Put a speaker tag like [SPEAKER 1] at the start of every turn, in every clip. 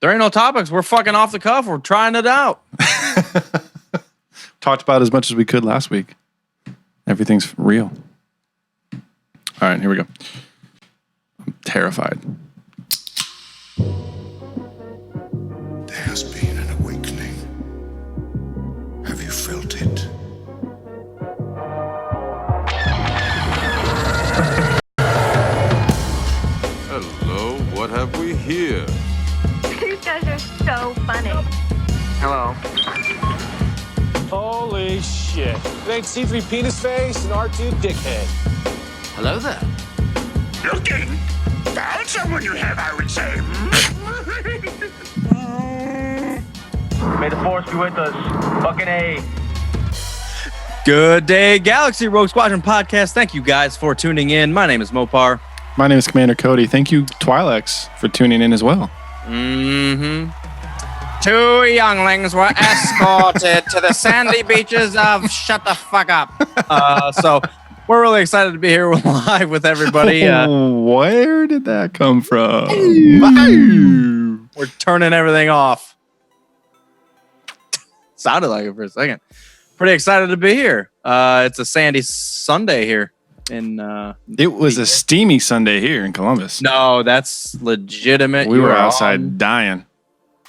[SPEAKER 1] There ain't no topics. We're fucking off the cuff. We're trying it out.
[SPEAKER 2] Talked about as much as we could last week. Everything's real. All right, here we go. I'm terrified.
[SPEAKER 3] There has been an awakening. Have you felt it?
[SPEAKER 4] Hello, what have we here?
[SPEAKER 5] You guys are so funny.
[SPEAKER 6] Hello.
[SPEAKER 7] Holy shit. It ain't C3 penis face and R2 dickhead.
[SPEAKER 6] Hello there.
[SPEAKER 3] Looking? Found someone you have, I would say.
[SPEAKER 6] May the force be with us. Fucking A.
[SPEAKER 1] Good day, Galaxy Rogue Squadron podcast. Thank you guys for tuning in. My name is Mopar.
[SPEAKER 2] My name is Commander Cody. Thank you, Twilex, for tuning in as well.
[SPEAKER 1] Mm-hmm. Two younglings were escorted to the sandy beaches of shut the fuck up. So we're really excited to be here live with everybody.
[SPEAKER 2] Where did that come from?
[SPEAKER 1] We're turning everything off. Sounded like it for a second. Pretty excited to be here. It's a sandy Sunday here.
[SPEAKER 2] It was a steamy Sunday here in Columbus.
[SPEAKER 1] No, that's legitimate.
[SPEAKER 2] We were outside dying.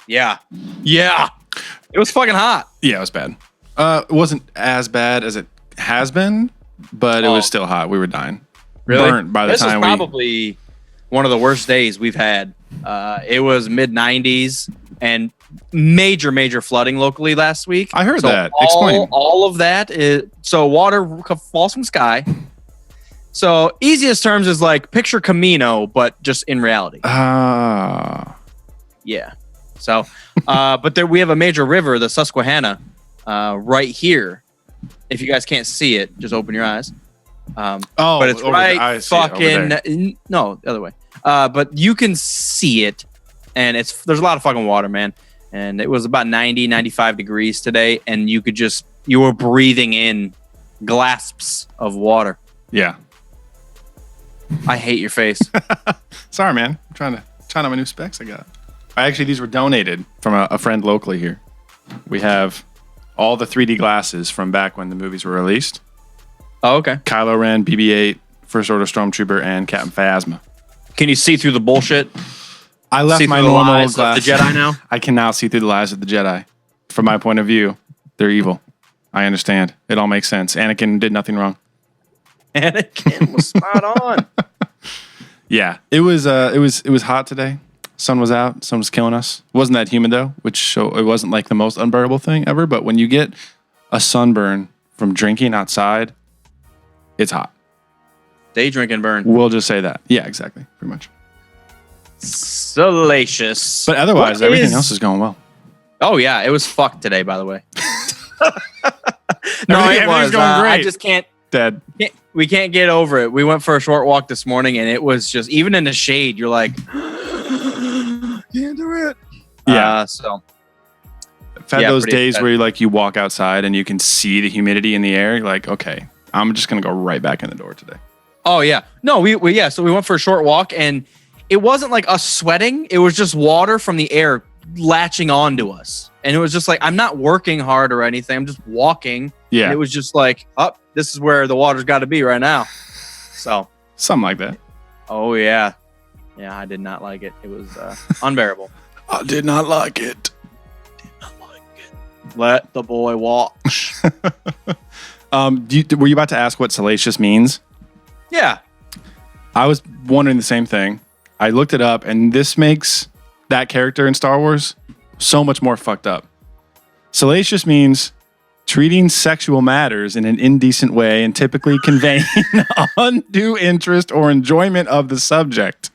[SPEAKER 1] Yeah. It was fucking hot.
[SPEAKER 2] Yeah, it was bad. It wasn't as bad as it has been, but it was still hot. We were dying.
[SPEAKER 1] Really?
[SPEAKER 2] Burnt by the
[SPEAKER 1] this
[SPEAKER 2] time
[SPEAKER 1] was probably one of the worst days we've had. It was mid-90s and major flooding locally last week.
[SPEAKER 2] I heard that. Explain.
[SPEAKER 1] All of that is so water falls from sky. So easiest terms is like picture Camino, but just in reality. Yeah. So, but there we have a major river, the Susquehanna, right here. If you guys can't see it, just open your eyes. But it's right fucking no, the other way. But you can see it, and there's a lot of fucking water, man. And it was about 90, 95 degrees today, and you were breathing in gasps of water.
[SPEAKER 2] Yeah.
[SPEAKER 1] I hate your face.
[SPEAKER 2] Sorry, man. I'm trying out my new specs I got. Actually, these were donated from a friend locally here. We have all the 3D glasses from back when the movies were released.
[SPEAKER 1] Oh, okay.
[SPEAKER 2] Kylo Ren, BB-8, First Order Stormtrooper, and Captain Phasma.
[SPEAKER 1] Can you see through the bullshit?
[SPEAKER 2] I left my normal glasses.
[SPEAKER 1] The Jedi now?
[SPEAKER 2] I can now see through the lies of the Jedi. From my point of view, they're evil. I understand. It all makes sense. Anakin did nothing wrong.
[SPEAKER 1] Anakin was spot on.
[SPEAKER 2] Yeah, it was hot today. Sun was out. Sun was killing us. It wasn't that humid though, it wasn't like the most unbearable thing ever. But when you get a sunburn from drinking outside, it's hot.
[SPEAKER 1] Day drinking burn.
[SPEAKER 2] We'll just say that. Yeah, exactly. Pretty much.
[SPEAKER 1] Salacious.
[SPEAKER 2] But otherwise, everything else is going well.
[SPEAKER 1] Oh yeah, it was fucked today, by the way. No,
[SPEAKER 2] everything's going great.
[SPEAKER 1] I just can't.
[SPEAKER 2] Dead.
[SPEAKER 1] We can't get over it. We went for a short walk this morning, and it was just even in the shade. You're like, can't do it.
[SPEAKER 2] Yeah.
[SPEAKER 1] So
[SPEAKER 2] I've had those days where you walk outside and you can see the humidity in the air. You're like, okay, I'm just gonna go right back in the door today.
[SPEAKER 1] Oh yeah. No, so we went for a short walk, and it wasn't like us sweating. It was just water from the air latching onto us, and it was just like I'm not working hard or anything. I'm just walking.
[SPEAKER 2] Yeah.
[SPEAKER 1] And it was just like, this is where the water's got to be right now. So
[SPEAKER 2] something like that.
[SPEAKER 1] Oh yeah. Yeah, I did not like it. It was unbearable.
[SPEAKER 2] I did not like it.
[SPEAKER 1] Let the boy watch.
[SPEAKER 2] Were you about to ask what salacious means?
[SPEAKER 1] Yeah.
[SPEAKER 2] I was wondering the same thing. I looked it up, and this makes that character in Star Wars so much more fucked up. Salacious means treating sexual matters in an indecent way and typically conveying undue interest or enjoyment of the subject.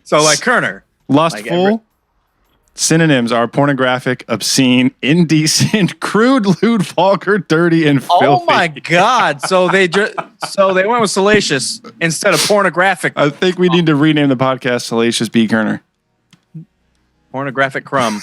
[SPEAKER 1] So like Kerner.
[SPEAKER 2] Lustful. Synonyms are pornographic, obscene, indecent, crude, lewd, vulgar, dirty, and filthy.
[SPEAKER 1] Oh my God! So they went with salacious instead of pornographic.
[SPEAKER 2] I think we need to rename the podcast "Salacious B. Kerner."
[SPEAKER 1] Pornographic crumb.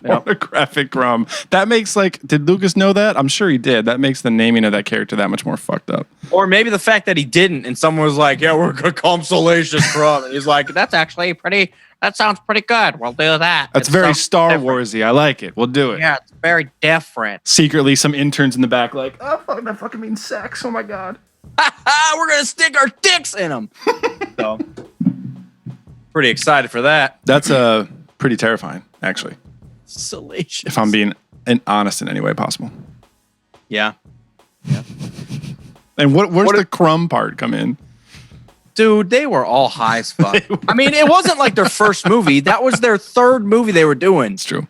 [SPEAKER 2] Pornographic crumb. That makes did Lucas know that? I'm sure he did. That makes the naming of that character that much more fucked up.
[SPEAKER 1] Or maybe the fact that he didn't, and someone was like, "Yeah, we're gonna call him Salacious Crumb," and he's like, "That sounds pretty good. We'll do that."
[SPEAKER 2] That's very Star Warsy. I like it. We'll do it.
[SPEAKER 1] Yeah, it's very different.
[SPEAKER 2] Secretly, some interns in the back oh, fuck, that fucking means sex. Oh my god.
[SPEAKER 1] We're gonna stick our dicks in them. So, pretty excited for that.
[SPEAKER 2] That's pretty terrifying, actually.
[SPEAKER 1] Salacious.
[SPEAKER 2] If I'm being honest in any way possible.
[SPEAKER 1] Yeah.
[SPEAKER 2] And where's the crumb part come in?
[SPEAKER 1] Dude, they were all high as fuck. I mean, it wasn't like their first movie. That was their third movie they were doing.
[SPEAKER 2] It's true.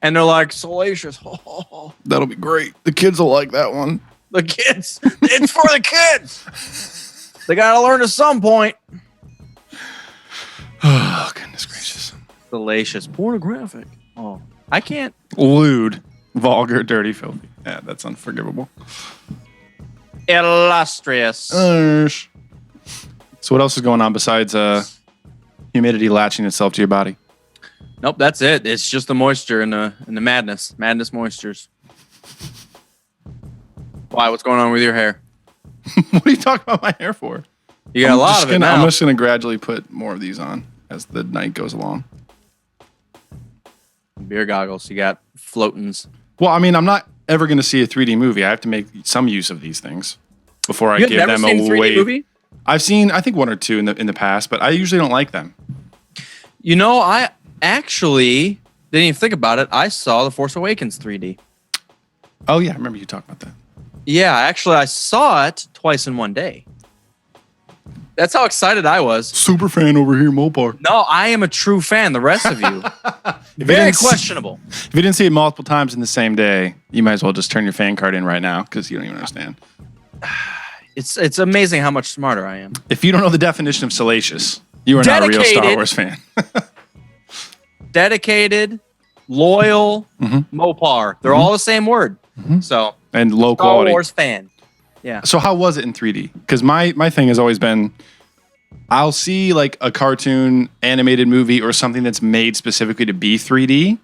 [SPEAKER 1] And they're like, Salacious. Oh.
[SPEAKER 2] That'll be great. The kids will like that one.
[SPEAKER 1] The kids. It's for the kids. They got to learn at some point.
[SPEAKER 2] Oh, goodness gracious.
[SPEAKER 1] Salacious. Pornographic. Oh, I can't.
[SPEAKER 2] Lewd. Vulgar, dirty, filthy. Yeah, that's unforgivable.
[SPEAKER 1] Illustrious.
[SPEAKER 2] So what else is going on besides humidity latching itself to your body?
[SPEAKER 1] Nope, that's it. It's just the moisture and the madness. Madness moistures. Why? What's going on with your hair?
[SPEAKER 2] What are you talking about my hair for?
[SPEAKER 1] You got a lot of it now.
[SPEAKER 2] I'm just going to gradually put more of these on as the night goes along.
[SPEAKER 1] Beer goggles. You got floatins.
[SPEAKER 2] Well, I mean, I'm not ever going to see a 3D movie. I have to make some use of these things before I give them
[SPEAKER 1] a 3D movie?
[SPEAKER 2] I've seen, I think, one or two in the past, but I usually don't like them.
[SPEAKER 1] You know, I actually didn't even think about it. I saw The Force Awakens 3D.
[SPEAKER 2] Oh, yeah. I remember you talking about that.
[SPEAKER 1] Yeah, actually, I saw it twice in one day. That's how excited I was.
[SPEAKER 2] Super fan over here, Mopar.
[SPEAKER 1] No, I am a true fan. The rest of you, very questionable.
[SPEAKER 2] If you didn't see it multiple times in the same day, you might as well just turn your fan card in right now because you don't even understand.
[SPEAKER 1] It's amazing how much smarter I am.
[SPEAKER 2] If you don't know the definition of salacious, you are not a real Star Wars fan.
[SPEAKER 1] Dedicated, loyal, Mopar. They're all the same word. So
[SPEAKER 2] and low quality.
[SPEAKER 1] Star Wars fan. Yeah.
[SPEAKER 2] So how was it in 3D? Because my thing has always been, I'll see like a cartoon animated movie or something that's made specifically to be 3D.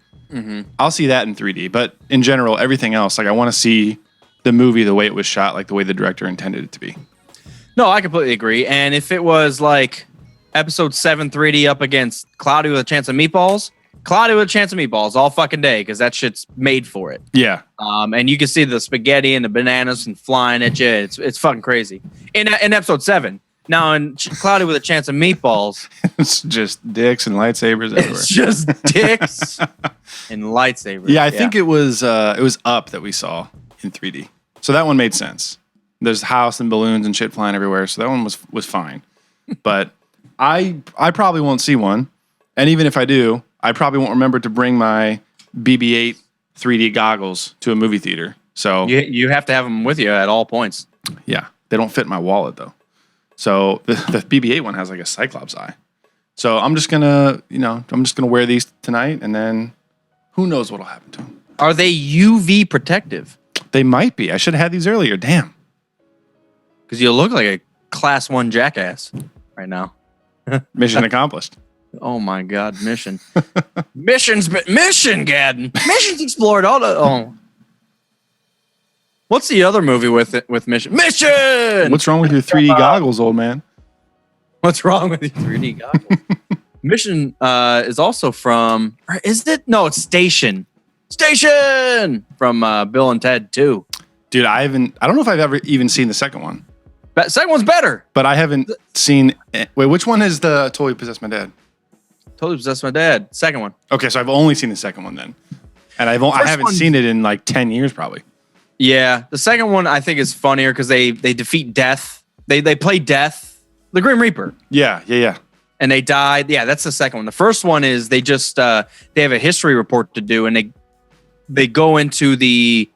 [SPEAKER 2] I'll see that in 3D. But in general, everything else, like I want to see the movie the way it was shot, like the way the director intended it to be.
[SPEAKER 1] No, I completely agree. And if it was like Episode 7 3D up against Cloudy with a Chance of Meatballs, Cloudy with a Chance of Meatballs all fucking day because that shit's made for it.
[SPEAKER 2] Yeah.
[SPEAKER 1] And you can see the spaghetti and the bananas and flying at you. It's fucking crazy. In Episode 7. Now in Cloudy with a Chance of Meatballs,
[SPEAKER 2] it's just dicks and lightsabers everywhere.
[SPEAKER 1] It's just dicks and lightsabers.
[SPEAKER 2] Yeah, I think it was Up that we saw in 3D. So that one made sense. There's house and balloons and shit flying everywhere, so that one was fine. But I probably won't see one. And even if I do, I probably won't remember to bring my BB-8 3D goggles to a movie theater. So
[SPEAKER 1] you have to have them with you at all points.
[SPEAKER 2] Yeah, they don't fit in my wallet though. So the BB-8 one has like a Cyclops eye. So I'm just gonna wear these tonight, and then who knows what'll happen to them.
[SPEAKER 1] Are they UV protective?
[SPEAKER 2] They might be. I should have had these earlier. Damn.
[SPEAKER 1] Because you look like a Class 1 jackass right now.
[SPEAKER 2] Mission accomplished.
[SPEAKER 1] Oh my God, mission. Mission, Gadden. Mission's explored all the. Oh. What's the other movie with Mission? Mission!
[SPEAKER 2] What's wrong with your 3D goggles, old man?
[SPEAKER 1] What's wrong with your 3D goggles? Mission is also from. Is it? No, it's Station. Station! From Bill and Ted 2.
[SPEAKER 2] Dude, I don't know if I've ever even seen the second one.
[SPEAKER 1] That second one's better.
[SPEAKER 2] But I haven't seen. Wait, which one is the Totally Possessed My Dad?
[SPEAKER 1] Totally Possessed My Dad. Second one.
[SPEAKER 2] Okay, so I've only seen the second one then. And I haven't seen it in like 10 years probably.
[SPEAKER 1] Yeah, the second one I think is funnier because they defeat death. They play death, the Grim Reaper.
[SPEAKER 2] Yeah.
[SPEAKER 1] And they died. Yeah, that's the second one. The first one is they just they have a history report to do, and they go into the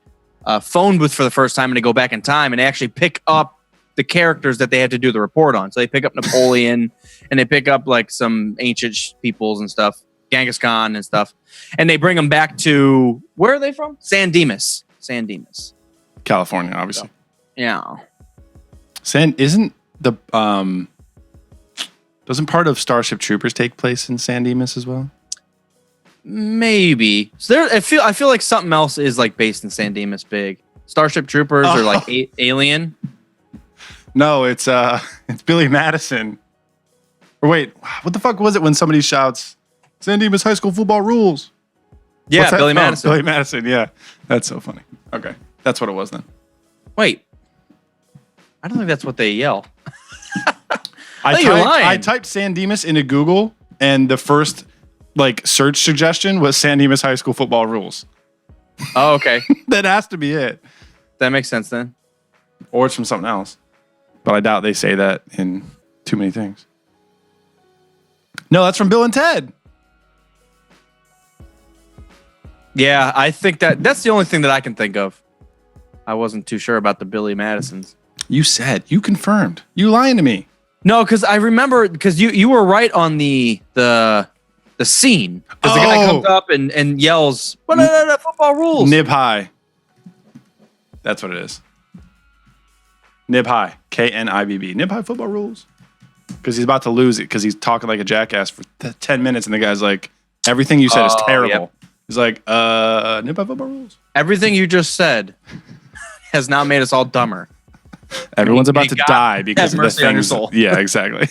[SPEAKER 1] phone booth for the first time, and they go back in time, and they actually pick up the characters that they had to do the report on. So they pick up Napoleon, and they pick up like some ancient peoples and stuff, Genghis Khan and stuff, and they bring them back to where are they from? San Dimas.
[SPEAKER 2] California, obviously.
[SPEAKER 1] Yeah.
[SPEAKER 2] Isn't the doesn't part of Starship Troopers take place in San Dimas as well?
[SPEAKER 1] Maybe. So there, I feel like something else is like based in San Dimas big. Starship Troopers or like Alien.
[SPEAKER 2] No, it's Billy Madison. Or wait, what the fuck was it when somebody shouts, San Dimas High School football rules?
[SPEAKER 1] Yeah, Billy Madison.
[SPEAKER 2] Billy Madison, yeah. That's so funny. Okay, that's what it was then.
[SPEAKER 1] Wait. I don't think that's what they yell.
[SPEAKER 2] I typed San Dimas into Google, and the first like search suggestion was San Dimas High School football rules.
[SPEAKER 1] Oh, okay.
[SPEAKER 2] That has to be it.
[SPEAKER 1] That makes sense then.
[SPEAKER 2] Or it's from something else. But I doubt they say that in too many things. No, that's from Bill and Ted.
[SPEAKER 1] Yeah, I think that's the only thing that I can think of. I wasn't too sure about the Billy Madisons.
[SPEAKER 2] You confirmed. You lying to me.
[SPEAKER 1] No, because I remember because you were right on the scene. Because the guy comes up and yells, football rules.
[SPEAKER 2] Nib high. That's what it is. Nib high. KNIBB. Nib high football rules. Because he's about to lose it because he's talking like a jackass for 10 minutes and the guy's like, everything you said is terrible. Yep. He's like, nib high football rules.
[SPEAKER 1] Everything you just said has now made us all dumber.
[SPEAKER 2] Everyone's about to die because of the
[SPEAKER 1] things. On your soul.
[SPEAKER 2] Yeah, exactly.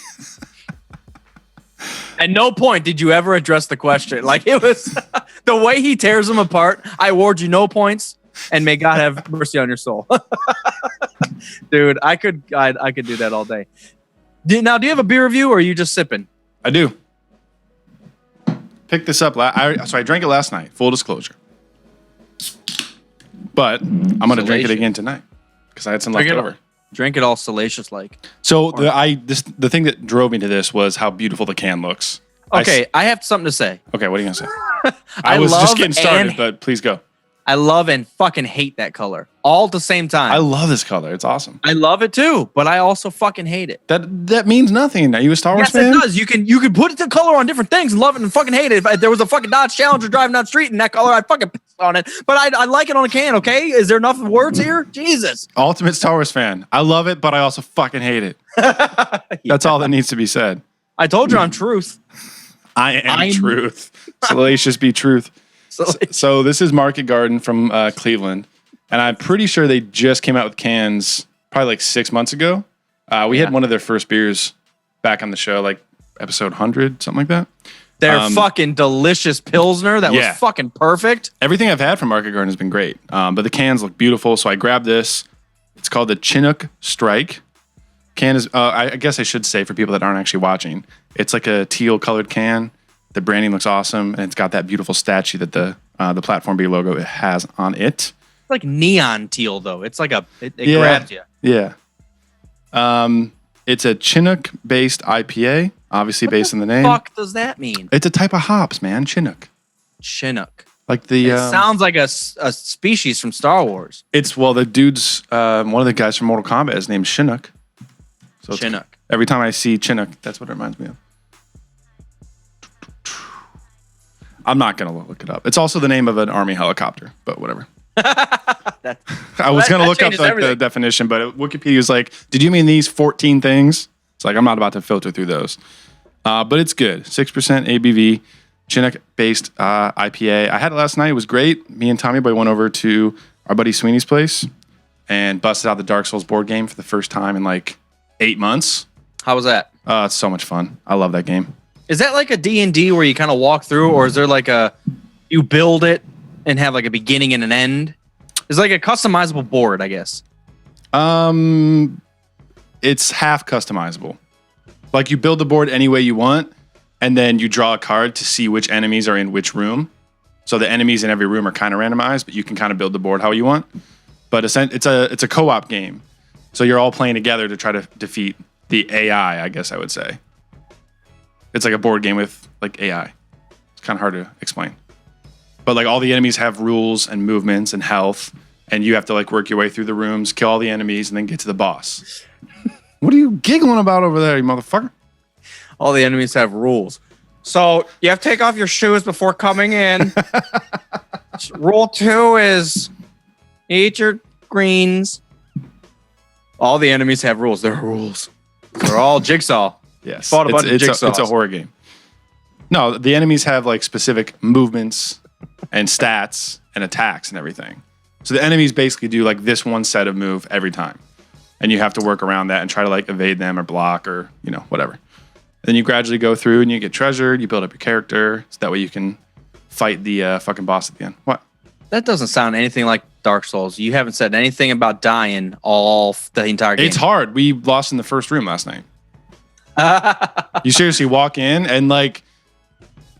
[SPEAKER 1] At no point did you ever address the question. Like it was the way he tears them apart. I award you no points, and may God have mercy on your soul, dude. I could do that all day. Now, do you have a beer review, or are you just sipping?
[SPEAKER 2] I do. Picked this up. So I drank it last night. Full disclosure. But I'm gonna drink it again tonight because I had some left over.
[SPEAKER 1] Drink it all salacious like.
[SPEAKER 2] So the thing that drove me to this was how beautiful the can looks.
[SPEAKER 1] Okay, I have something to say.
[SPEAKER 2] Okay, what are you gonna say? I was just getting started, but please go.
[SPEAKER 1] I love and fucking hate that color all at the same time.
[SPEAKER 2] I love this color. It's awesome.
[SPEAKER 1] I love it too, but I also fucking hate it.
[SPEAKER 2] That means nothing. Are you a Star Wars fan?
[SPEAKER 1] Yes, it does. You can put the color on different things and love it and fucking hate it. If there was a fucking Dodge Challenger driving down the street in that color, I'd fucking piss on it. But I like it on a can, okay? Is there enough words here? Jesus.
[SPEAKER 2] Ultimate Star Wars fan. I love it, but I also fucking hate it. That's all that needs to be said.
[SPEAKER 1] I told you I'm truth.
[SPEAKER 2] I'm truth. Salacious be truth. So this is Market Garden from Cleveland, and I'm pretty sure they just came out with cans probably like 6 months ago. We had one of their first beers back on the show, like episode 100, something like that.
[SPEAKER 1] Their fucking delicious Pilsner that was fucking perfect.
[SPEAKER 2] Everything I've had from Market Garden has been great, but the cans look beautiful, so I grabbed this. It's called the Chinook Strike. Can is, I guess I should say for people that aren't actually watching, it's like a teal colored can. The branding looks awesome, and it's got that beautiful statue that the Platform B logo has on it.
[SPEAKER 1] It's like neon teal, though. It's like it grabs you.
[SPEAKER 2] Yeah. It's a Chinook-based IPA, obviously based on the name.
[SPEAKER 1] What the fuck does that mean?
[SPEAKER 2] It's a type of hops, man. Chinook.
[SPEAKER 1] Chinook.
[SPEAKER 2] Like the.
[SPEAKER 1] It sounds like a species from Star Wars.
[SPEAKER 2] It's the dude's one of the guys from Mortal Kombat is named Chinook. So
[SPEAKER 1] Chinook.
[SPEAKER 2] Every time I see Chinook, that's what it reminds me of. I'm not going to look it up. It's also the name of an army helicopter, but whatever. I was going to look up the definition, but Wikipedia was like, did you mean these 14 things? It's like, I'm not about to filter through those. But it's good. 6% ABV, Chinook-based IPA. I had it last night. It was great. Me and Tommy Boy went over to our buddy Sweeney's place and busted out the Dark Souls board game for the first time in like 8 months.
[SPEAKER 1] How was that?
[SPEAKER 2] It's so much fun. I love that game.
[SPEAKER 1] Is that like a D&D where you kind of walk through, or is there like you build it and have like a beginning and an end? It's like a customizable board, I guess.
[SPEAKER 2] It's half customizable. Like you build the board any way you want, and then you draw a card to see which enemies are in which room. So the enemies in every room are kind of randomized, but you can kind of build the board how you want. But it's a co-op game, so you're all playing together to try to defeat the AI, I guess I would say. It's like a board game with like AI. It's kind of hard to explain. But like all the enemies have rules and movements and health, and you have to like work your way through the rooms, kill all the enemies, and then get to the boss. What are you giggling about over there, you motherfucker?
[SPEAKER 1] All the enemies have rules. So you have to take off your shoes before coming in. Rule 2 is eat your greens. All the enemies have rules. There are rules. They're all Jigsaw.
[SPEAKER 2] Yes,
[SPEAKER 1] Fought a bunch of Jigsaws.
[SPEAKER 2] It's a horror game. No, the enemies have like specific movements and stats and attacks and everything. So the enemies basically do like this one set of move every time. And you have to work around that and try to like evade them or block or, whatever. Then you gradually go through and you get treasured, you build up your character, so that way you can fight the fucking boss at the end. What?
[SPEAKER 1] That doesn't sound anything like Dark Souls. You haven't said anything about dying the entire game.
[SPEAKER 2] It's hard. We lost in the first room last night. You seriously walk in and like,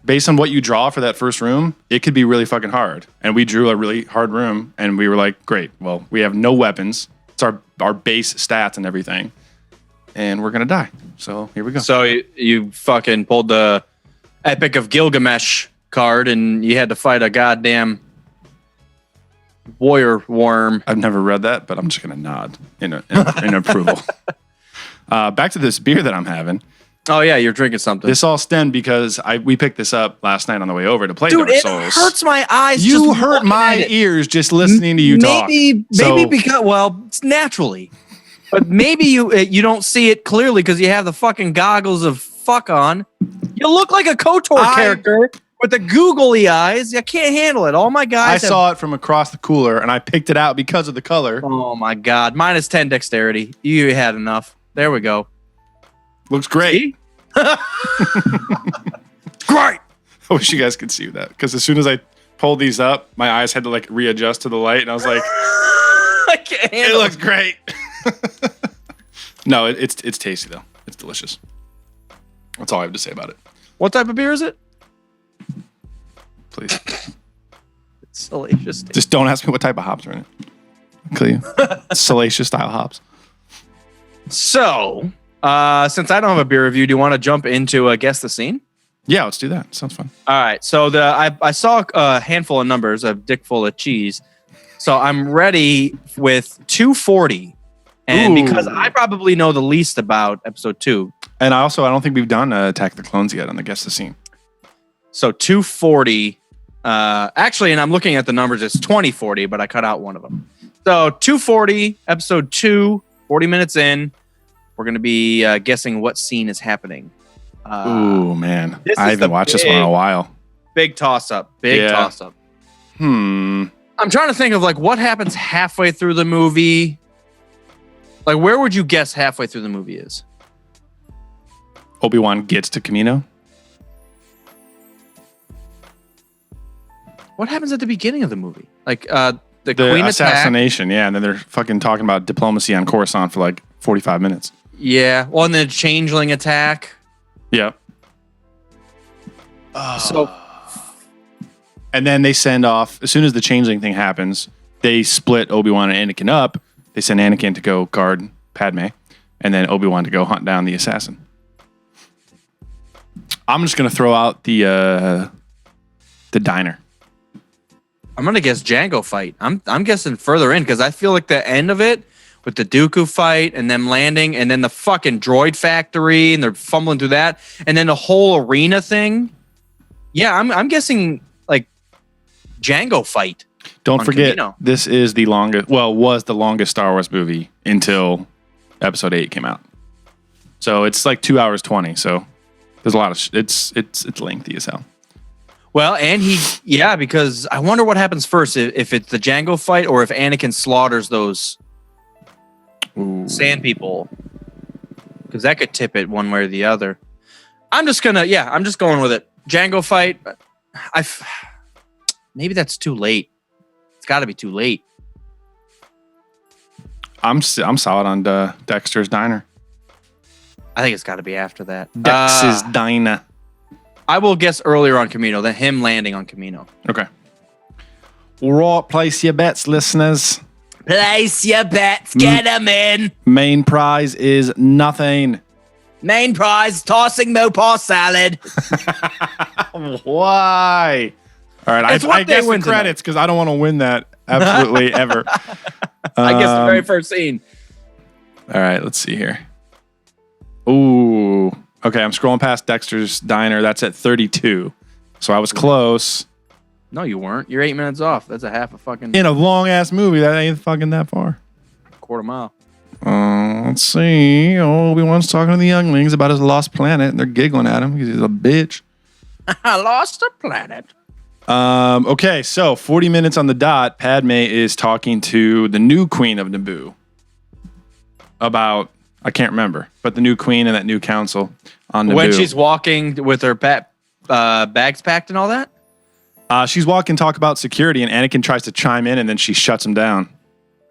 [SPEAKER 2] based on what you draw for that first room, it could be really fucking hard. And we drew a really hard room and we were like, great, well, we have no weapons. It's our base stats and everything. And we're going to die. So here we go.
[SPEAKER 1] So you fucking pulled the Epic of Gilgamesh card and you had to fight a goddamn warrior worm.
[SPEAKER 2] I've never read that, but I'm just going to nod in approval. Back to this beer that I'm having.
[SPEAKER 1] Oh, yeah, you're drinking something.
[SPEAKER 2] This all stemmed because we picked this up last night on the way over to play
[SPEAKER 1] Dude,
[SPEAKER 2] Dark Souls.
[SPEAKER 1] it hurts my eyes.
[SPEAKER 2] You
[SPEAKER 1] just
[SPEAKER 2] hurt my ears just listening to you talk.
[SPEAKER 1] Maybe because, well, it's naturally. But maybe you don't see it clearly because you have the fucking goggles of fuck on. You look like a KOTOR character with the googly eyes. I can't handle it. All my guys
[SPEAKER 2] saw it from across the cooler, and I picked it out because of the color.
[SPEAKER 1] Oh, my God. Minus 10 dexterity. You had enough. There we go.
[SPEAKER 2] Looks great.
[SPEAKER 1] Great.
[SPEAKER 2] I wish you guys could see that, because as soon as I pulled these up, my eyes had to like readjust to the light, and I was like,
[SPEAKER 1] I can't handle
[SPEAKER 2] it looks great. No, it's tasty though. It's delicious. That's all I have to say about it.
[SPEAKER 1] What type of beer is it?
[SPEAKER 2] Please.
[SPEAKER 1] It's salacious.
[SPEAKER 2] Just don't ask me what type of hops are in it. I'll kill you. Salacious style hops.
[SPEAKER 1] So, since I don't have a beer review, do you want to jump into Guess the Scene?
[SPEAKER 2] Yeah, let's do that. Sounds fun.
[SPEAKER 1] All right. So I saw a handful of numbers, a dick full of cheese. So I'm ready with 240. And because I probably know the least about episode 2.
[SPEAKER 2] And I don't think we've done Attack of the Clones yet on the Guess the Scene.
[SPEAKER 1] So 240. Actually, and I'm looking at the numbers, it's 2040, but I cut out one of them. So 240, episode 2, 40 minutes in. We're going to be guessing what scene is happening.
[SPEAKER 2] Ooh, man. I haven't watched this one in a while.
[SPEAKER 1] Big toss-up. Toss-up. I'm trying to think of like what happens halfway through the movie. Like, where would you guess halfway through the movie is?
[SPEAKER 2] Obi-Wan gets to Kamino.
[SPEAKER 1] What happens at the beginning of the movie? Like, the Queen
[SPEAKER 2] assassination, and then they're fucking talking about diplomacy on Coruscant for like 45 minutes.
[SPEAKER 1] Yeah. Well, and then the changeling attack.
[SPEAKER 2] Yep.
[SPEAKER 1] So,
[SPEAKER 2] and then they send off, as soon as the changeling thing happens, they split Obi-Wan and Anakin up. They send Anakin to go guard Padme, and then Obi-Wan to go hunt down the assassin. I'm just going to throw out the diner.
[SPEAKER 1] I'm going to guess Django fight. I'm guessing further in because I feel like the end of it with the Dooku fight and them landing and then the fucking droid factory and they're fumbling through that and then the whole arena thing. Yeah, I'm guessing like Django fight.
[SPEAKER 2] Don't forget,
[SPEAKER 1] Kamino.
[SPEAKER 2] This is was the longest Star Wars movie until Episode 8 came out. So it's like 2 hours 20. So there's a lot of it's lengthy as hell.
[SPEAKER 1] Well, and because I wonder what happens first, if it's the Django fight or if Anakin slaughters those sand people. Because that could tip it one way or the other. I'm just going with it. Django fight. Maybe that's too late. It's got to be too late.
[SPEAKER 2] I'm solid on Dexter's Diner.
[SPEAKER 1] I think it's got to be after that.
[SPEAKER 2] Dex's Diner.
[SPEAKER 1] I will guess earlier on Kamino than him landing on Kamino.
[SPEAKER 2] Okay. All right, place your bets, listeners.
[SPEAKER 1] Place your bets. Get them in.
[SPEAKER 2] Main prize is nothing.
[SPEAKER 1] Main prize, tossing Mopar salad.
[SPEAKER 2] Why? All right, I guess the credits because I don't want to win that absolutely ever.
[SPEAKER 1] I guess the very first scene.
[SPEAKER 2] All right, let's see here. Ooh. Okay, I'm scrolling past Dexter's Diner. That's at 32. So I was close.
[SPEAKER 1] No, you weren't. You're 8 minutes off. That's a half a fucking...
[SPEAKER 2] In a long-ass movie, that ain't fucking that far.
[SPEAKER 1] Quarter mile.
[SPEAKER 2] Let's see. Obi-Wan's talking to the younglings about his lost planet, and they're giggling at him because he's a bitch.
[SPEAKER 1] I lost a planet.
[SPEAKER 2] Okay, so 40 minutes on the dot, Padme is talking to the new queen of Naboo about, I can't remember, but the new queen and that new council on Naboo.
[SPEAKER 1] When she's walking with her bags packed and all that?
[SPEAKER 2] She's walking, talk about security, and Anakin tries to chime in, and then she shuts him down.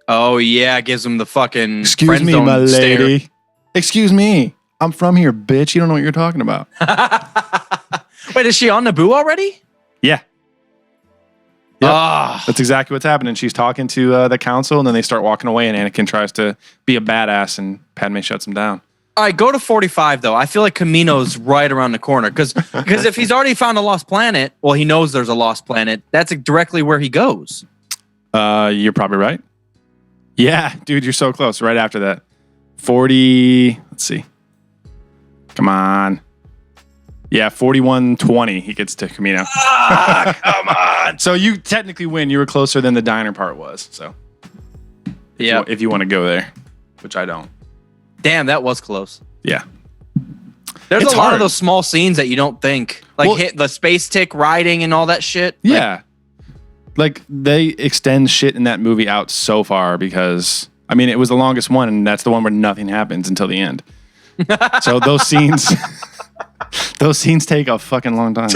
[SPEAKER 1] Oh, yeah, gives him the fucking
[SPEAKER 2] Excuse me, my lady. Excuse me. I'm from here, bitch. You don't know what you're talking about.
[SPEAKER 1] Wait, is she on Naboo already?
[SPEAKER 2] Yeah. Yep. That's exactly what's happening. She's talking to the council, and then they start walking away, and Anakin tries to be a badass, and Padme shuts him down.
[SPEAKER 1] All right, go to 45, though. I feel like Kamino's right around the corner. Because if he's already found a lost planet, well, he knows there's a lost planet. That's directly where he goes.
[SPEAKER 2] You're probably right. Yeah, dude, you're so close. Right after that. 40, let's see. Come on. Yeah, 41-20, he gets to Kamino.
[SPEAKER 1] Come on.
[SPEAKER 2] So you technically win. You were closer than the diner part was. So
[SPEAKER 1] yeah,
[SPEAKER 2] if you want to go there, which I don't.
[SPEAKER 1] Damn, that was close.
[SPEAKER 2] Yeah.
[SPEAKER 1] There's
[SPEAKER 2] It's
[SPEAKER 1] a lot
[SPEAKER 2] hard.
[SPEAKER 1] of those small scenes that you don't think. Like
[SPEAKER 2] Well-
[SPEAKER 1] hit the space tick riding and all that shit.
[SPEAKER 2] Yeah. Like they extend shit in that movie out so far because, I mean, it was the longest one, and that's the one where nothing happens until the end. So those scenes take a fucking long time.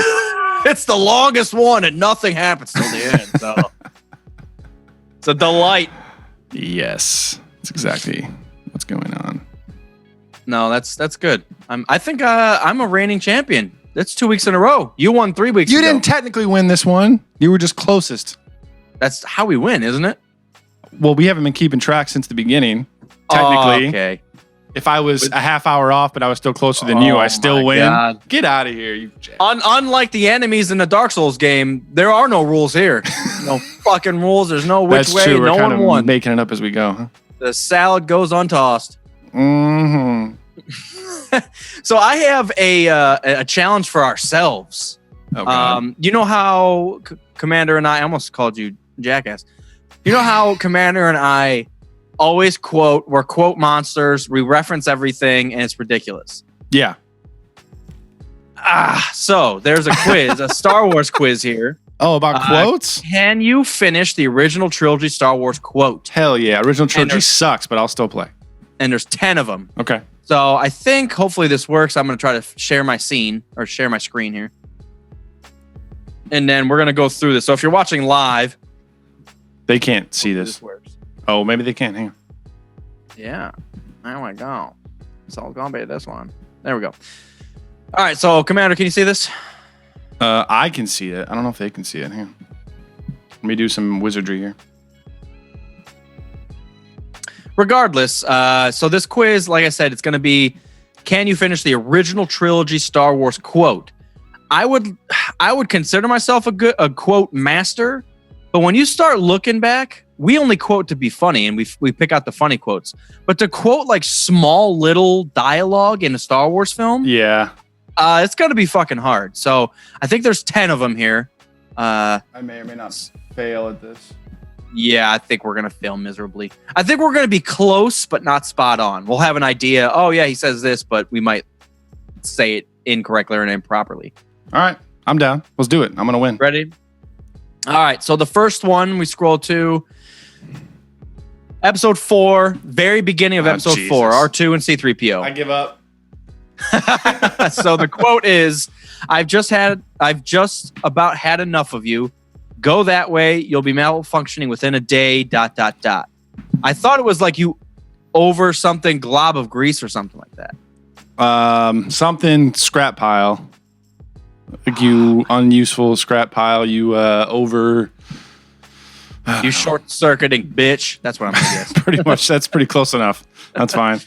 [SPEAKER 1] It's the longest one and nothing happens till the end. So it's a delight.
[SPEAKER 2] Yes. That's exactly what's going on.
[SPEAKER 1] No, that's good. I think I'm a reigning champion. That's 2 weeks in a row. You won 3 weeks
[SPEAKER 2] You
[SPEAKER 1] ago.
[SPEAKER 2] didn't technically win this one. You were just closest.
[SPEAKER 1] That's how we win, isn't it?
[SPEAKER 2] Well, we haven't been keeping track since the beginning. Technically,
[SPEAKER 1] Oh, okay.
[SPEAKER 2] if I was a half hour off, but I was still closer than you, I still
[SPEAKER 1] my
[SPEAKER 2] win.
[SPEAKER 1] God.
[SPEAKER 2] Get out of here, you jack.
[SPEAKER 1] Unlike the enemies in the Dark Souls game, there are no rules here. No fucking rules. There's no which
[SPEAKER 2] That's
[SPEAKER 1] way.
[SPEAKER 2] true. We're
[SPEAKER 1] No
[SPEAKER 2] kind
[SPEAKER 1] one
[SPEAKER 2] of
[SPEAKER 1] won.
[SPEAKER 2] making it up as we go. Huh?
[SPEAKER 1] The salad goes untossed.
[SPEAKER 2] Mm-hmm.
[SPEAKER 1] So I have a challenge for ourselves.
[SPEAKER 2] Oh, God.
[SPEAKER 1] You know how Commander and I almost called you jackass. You know how Commander and I always quote, we're quote monsters, we reference everything, and it's ridiculous.
[SPEAKER 2] Yeah.
[SPEAKER 1] So there's a quiz, a Star Wars quiz here.
[SPEAKER 2] Oh, about quotes?
[SPEAKER 1] Can you finish the original trilogy Star Wars quote?
[SPEAKER 2] Hell yeah. Original trilogy
[SPEAKER 1] there's-
[SPEAKER 2] sucks, but I'll still play.
[SPEAKER 1] And there's 10 of them.
[SPEAKER 2] Okay.
[SPEAKER 1] So I think hopefully this works. I'm going to try to share my scene or share my screen here. And then we're going to go through this. So if you're watching live,
[SPEAKER 2] They can't see
[SPEAKER 1] hopefully
[SPEAKER 2] this.
[SPEAKER 1] works.
[SPEAKER 2] Oh, maybe they can. Hang on.
[SPEAKER 1] Yeah. There we go. So it's going to be this one. There we go. All right. So Commander, can you see this?
[SPEAKER 2] I can see it. I don't know if they can see it. Hang on. Let me do some wizardry here.
[SPEAKER 1] Regardless, so this quiz, like I said, it's going to be, can you finish the original trilogy Star Wars quote? I would consider myself a quote master, but when you start looking back, we only quote to be funny, and we pick out the funny quotes. But to quote like small little dialogue in a Star Wars film,
[SPEAKER 2] Yeah.
[SPEAKER 1] it's going to be fucking hard. So I think there's 10 of them here.
[SPEAKER 2] I may or may not fail at this.
[SPEAKER 1] Yeah, I think we're going to fail miserably. I think we're going to be close, but not spot on. We'll have an idea. Oh, yeah, he says this, but we might say it incorrectly or improperly.
[SPEAKER 2] All right. I'm down. Let's do it. I'm going to win.
[SPEAKER 1] Ready? All right. So the first one we scroll to episode 4, very beginning of episode 4, R2 and C-3PO.
[SPEAKER 2] I give up.
[SPEAKER 1] So the quote is, I've just about had enough of you. Go that way. You'll be malfunctioning within a day, ... I thought it was like you over something glob of grease or something like that.
[SPEAKER 2] Something scrap pile. Like you unuseful scrap pile. You over.
[SPEAKER 1] You short-circuiting bitch. That's what I'm going to guess.
[SPEAKER 2] Pretty much. That's pretty close enough. That's fine.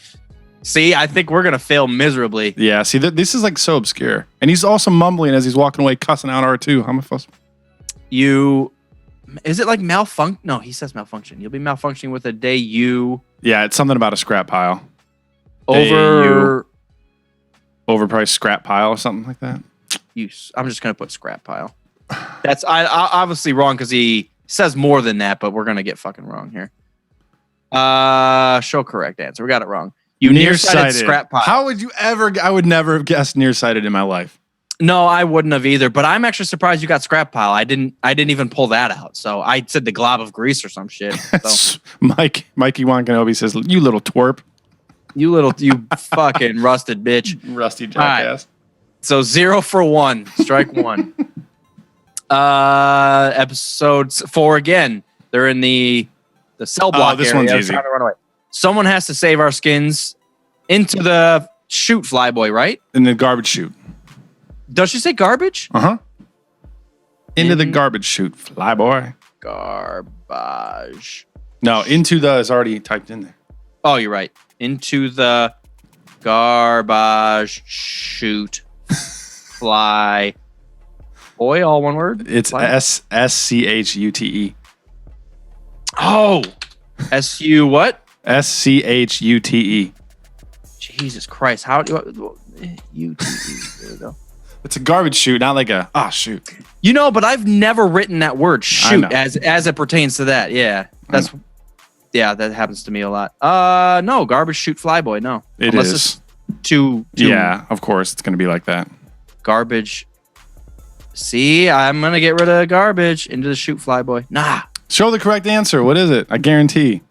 [SPEAKER 1] See, I think we're going to fail miserably.
[SPEAKER 2] Yeah. See, this is like so obscure. And he's also mumbling as he's walking away, cussing out R2. How am I supposed to?
[SPEAKER 1] Is it like malfunction? No, he says malfunction. You'll be malfunctioning with a day you
[SPEAKER 2] Yeah, it's something about a scrap pile.
[SPEAKER 1] overpriced
[SPEAKER 2] Overpriced scrap pile or something like that.
[SPEAKER 1] use. I'm just going to put scrap pile. That's I obviously wrong because he says more than that, but we're going to get fucking wrong here. Show correct answer. We got it wrong. You nearsighted scrap pile.
[SPEAKER 2] How would you ever? I would never have guessed nearsighted in my life.
[SPEAKER 1] No, I wouldn't have either. But I'm actually surprised you got scrap pile. I didn't even pull that out. So I said the glob of grease or some shit. So.
[SPEAKER 2] Mikey Wan Kenobi says, "You little twerp,
[SPEAKER 1] you fucking rusted bitch,
[SPEAKER 2] rusty jackass."
[SPEAKER 1] Right. So 0 for 1, strike 1. Episode 4 again. They're in the cell block.
[SPEAKER 2] Oh, this
[SPEAKER 1] area.
[SPEAKER 2] one's easy.
[SPEAKER 1] Trying to run away. Someone has to save our skins into the chute, Flyboy, right?
[SPEAKER 2] In the garbage chute.
[SPEAKER 1] Does she say garbage?
[SPEAKER 2] Into the garbage chute, Flyboy.
[SPEAKER 1] Garbage.
[SPEAKER 2] No, into the is already typed in there.
[SPEAKER 1] Oh, you're right. Into the garbage chute. Fly. Boy, all one word?
[SPEAKER 2] It's SCHUTE.
[SPEAKER 1] Oh. SU what?
[SPEAKER 2] SCHUTE.
[SPEAKER 1] Jesus Christ. How do you UTE? There we go.
[SPEAKER 2] It's a garbage chute, not like a shoot.
[SPEAKER 1] You know, but I've never written that word shoot as it pertains to that. Yeah. That happens to me a lot. No, garbage chute Flyboy, no.
[SPEAKER 2] Unless
[SPEAKER 1] it's too
[SPEAKER 2] yeah, of course it's gonna be like that.
[SPEAKER 1] Garbage. See, I'm gonna get rid of garbage into the chute Flyboy. Nah.
[SPEAKER 2] Show the correct answer. What is it? I guarantee.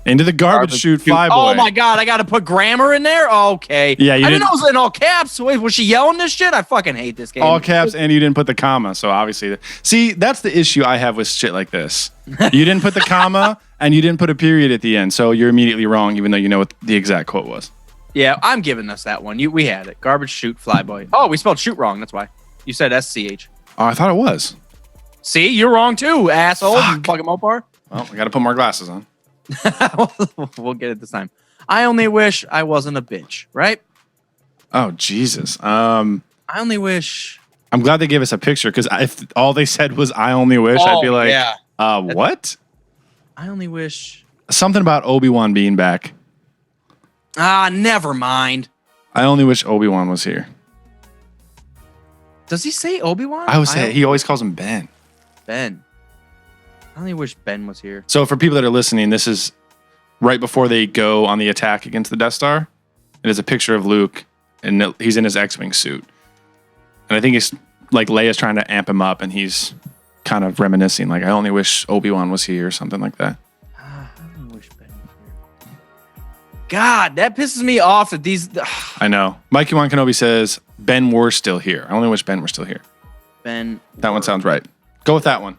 [SPEAKER 2] Into the garbage chute, Flyboy.
[SPEAKER 1] Oh my God, I gotta put grammar in there? Okay.
[SPEAKER 2] Yeah,
[SPEAKER 1] I didn't know it was in all caps. Wait, was she yelling this shit? I fucking hate this game.
[SPEAKER 2] All caps, and you didn't put the comma, so obviously. See, that's the issue I have with shit like this. You didn't put the comma, and you didn't put a period at the end, so you're immediately wrong, even though you know what the exact quote was.
[SPEAKER 1] Yeah, I'm giving us that one. We had it. Garbage chute Flyboy. Oh, we spelled shoot wrong, that's why. You said SCH.
[SPEAKER 2] Oh, I thought it was.
[SPEAKER 1] See, you're wrong too, asshole. You fucking Mopar.
[SPEAKER 2] Well, I gotta put more glasses on.
[SPEAKER 1] We'll get it this time. I only wish I wasn't a bitch, right?
[SPEAKER 2] Oh Jesus.
[SPEAKER 1] I only wish.
[SPEAKER 2] I'm glad they gave us a picture because if all they said was "I only wish," I'd be like,
[SPEAKER 1] yeah.
[SPEAKER 2] What?
[SPEAKER 1] I only wish.
[SPEAKER 2] Something about Obi-Wan being back.
[SPEAKER 1] Never mind.
[SPEAKER 2] I only wish Obi-Wan was here.
[SPEAKER 1] Does he say Obi-Wan?
[SPEAKER 2] I would say he always calls him Ben.
[SPEAKER 1] Ben. I only wish Ben was here.
[SPEAKER 2] So for people that are listening, this is right before they go on the attack against the Death Star. It is a picture of Luke, and he's in his X-Wing suit. And I think it's like Leia's trying to amp him up, and he's kind of reminiscing, like, I only wish Obi-Wan was here, or something like that.
[SPEAKER 1] I only wish Ben was here. God, that pisses me off that these...
[SPEAKER 2] I know. Mikey Wan Kenobi says, Ben were still here. I only wish Ben were still here.
[SPEAKER 1] Ben...
[SPEAKER 2] That one sounds right. Go with that one.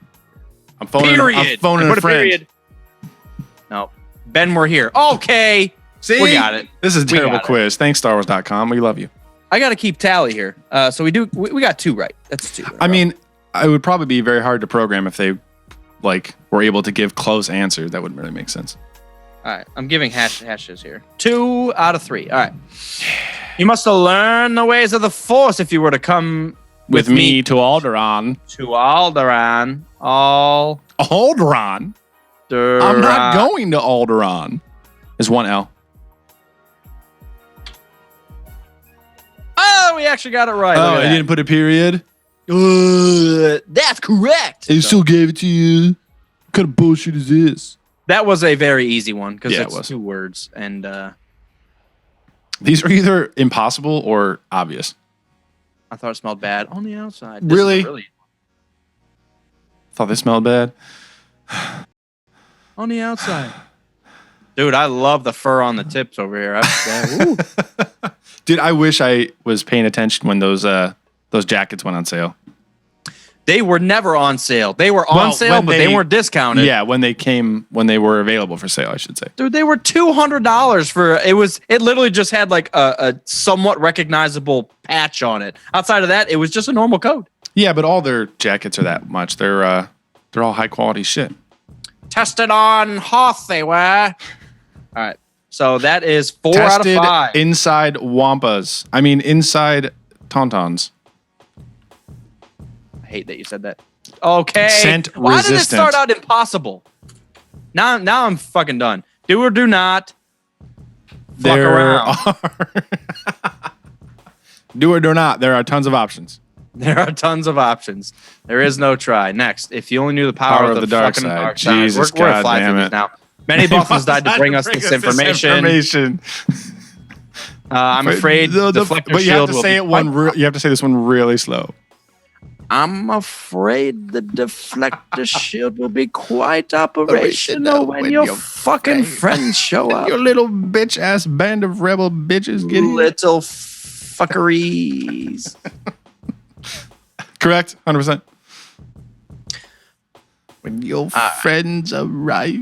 [SPEAKER 2] I'm phoning
[SPEAKER 1] Put
[SPEAKER 2] a friend.
[SPEAKER 1] Period. No. Ben, we're here. Okay.
[SPEAKER 2] See?
[SPEAKER 1] We got it.
[SPEAKER 2] This is a terrible quiz. Thanks, StarWars.com. We love you.
[SPEAKER 1] I got to keep tally here. So we got 2 right. That's 2.
[SPEAKER 2] I mean, it would probably be very hard to program if they were able to give close answers. That wouldn't really make sense.
[SPEAKER 1] All right. I'm giving hashes here. 2 out of 3. All right. You must have learned the ways of the Force if you were to come
[SPEAKER 2] with me to Alderaan.
[SPEAKER 1] To Alderaan.
[SPEAKER 2] Alderaan? I'm not going to Alderaan. There's one L.
[SPEAKER 1] Oh, we actually got it right.
[SPEAKER 2] Oh, I didn't put a period?
[SPEAKER 1] That's correct.
[SPEAKER 2] They still gave it to you. What kind of bullshit is this?
[SPEAKER 1] That was a very easy one because
[SPEAKER 2] Yeah,
[SPEAKER 1] it's
[SPEAKER 2] it was.
[SPEAKER 1] 2 words. And
[SPEAKER 2] these are either impossible or obvious.
[SPEAKER 1] I thought it smelled bad on the outside.
[SPEAKER 2] Really? Thought they smelled bad.
[SPEAKER 1] On the outside. Dude, I love the fur on the tips over here. Ooh.
[SPEAKER 2] Dude, I wish I was paying attention when those jackets went on sale.
[SPEAKER 1] They were never on sale. They were on sale, but they weren't discounted.
[SPEAKER 2] Yeah, when they were available for sale, I should say.
[SPEAKER 1] Dude, they were $200 for it literally just had like a somewhat recognizable patch on it. Outside of that, it was just a normal coat.
[SPEAKER 2] Yeah, but all their jackets are that much. They're all high quality shit.
[SPEAKER 1] Tested on Hoth, they were. All right. So that is 4 out of 5.
[SPEAKER 2] Inside Wampas. I mean, inside Tauntauns.
[SPEAKER 1] I hate that you said that. Okay.
[SPEAKER 2] Scent
[SPEAKER 1] Why
[SPEAKER 2] resistant.
[SPEAKER 1] did it start out impossible? Now I'm fucking done. Do or do not. Fuck around.
[SPEAKER 2] Do or do not. There are tons of options.
[SPEAKER 1] There are tons of options. There is no try. Next, if you only knew the power of the
[SPEAKER 2] dark
[SPEAKER 1] fucking
[SPEAKER 2] side.
[SPEAKER 1] dark side.
[SPEAKER 2] Jesus,
[SPEAKER 1] we're
[SPEAKER 2] God damn it.
[SPEAKER 1] now. Many Buffaloes died to bring us this information. I'm afraid the deflector
[SPEAKER 2] but you have
[SPEAKER 1] shield
[SPEAKER 2] to
[SPEAKER 1] will
[SPEAKER 2] say
[SPEAKER 1] be
[SPEAKER 2] it one. You have to say this one really slow.
[SPEAKER 1] I'm afraid the deflector shield will be quite operational when your fucking friends show up.
[SPEAKER 2] Your little bitch ass band of rebel bitches get here.
[SPEAKER 1] Little fuckeries.
[SPEAKER 2] Correct, 100%. When your friends arrive.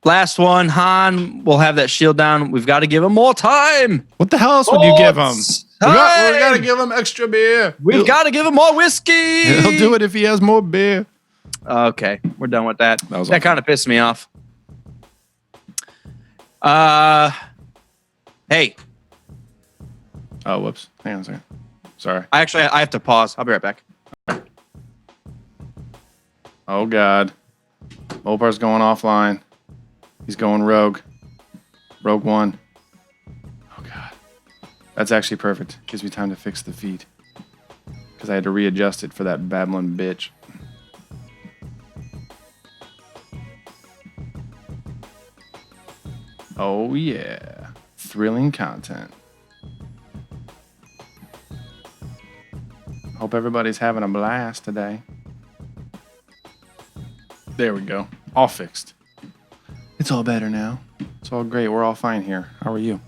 [SPEAKER 1] Last one, Han will have that shield down. We've got to give him more time.
[SPEAKER 2] What the hell else would you give him? We got to give him extra beer.
[SPEAKER 1] We've got to give him more whiskey.
[SPEAKER 2] He'll do it if he has more beer.
[SPEAKER 1] Okay, we're done with that.
[SPEAKER 2] That was
[SPEAKER 1] That
[SPEAKER 2] awesome.
[SPEAKER 1] kind of pissed me off. Hey,
[SPEAKER 2] Oh, whoops. Hang on a second. Sorry.
[SPEAKER 1] I have to pause. I'll be right back.
[SPEAKER 2] Oh, God. Mopar's going offline. He's going rogue. Rogue one. Oh, God. That's actually perfect. Gives me time to fix the feed. Because I had to readjust it for that babbling bitch. Oh, yeah. Thrilling content. Hope everybody's having a blast today. There we go. All fixed. It's all better now. It's all great. We're all fine here. How are you?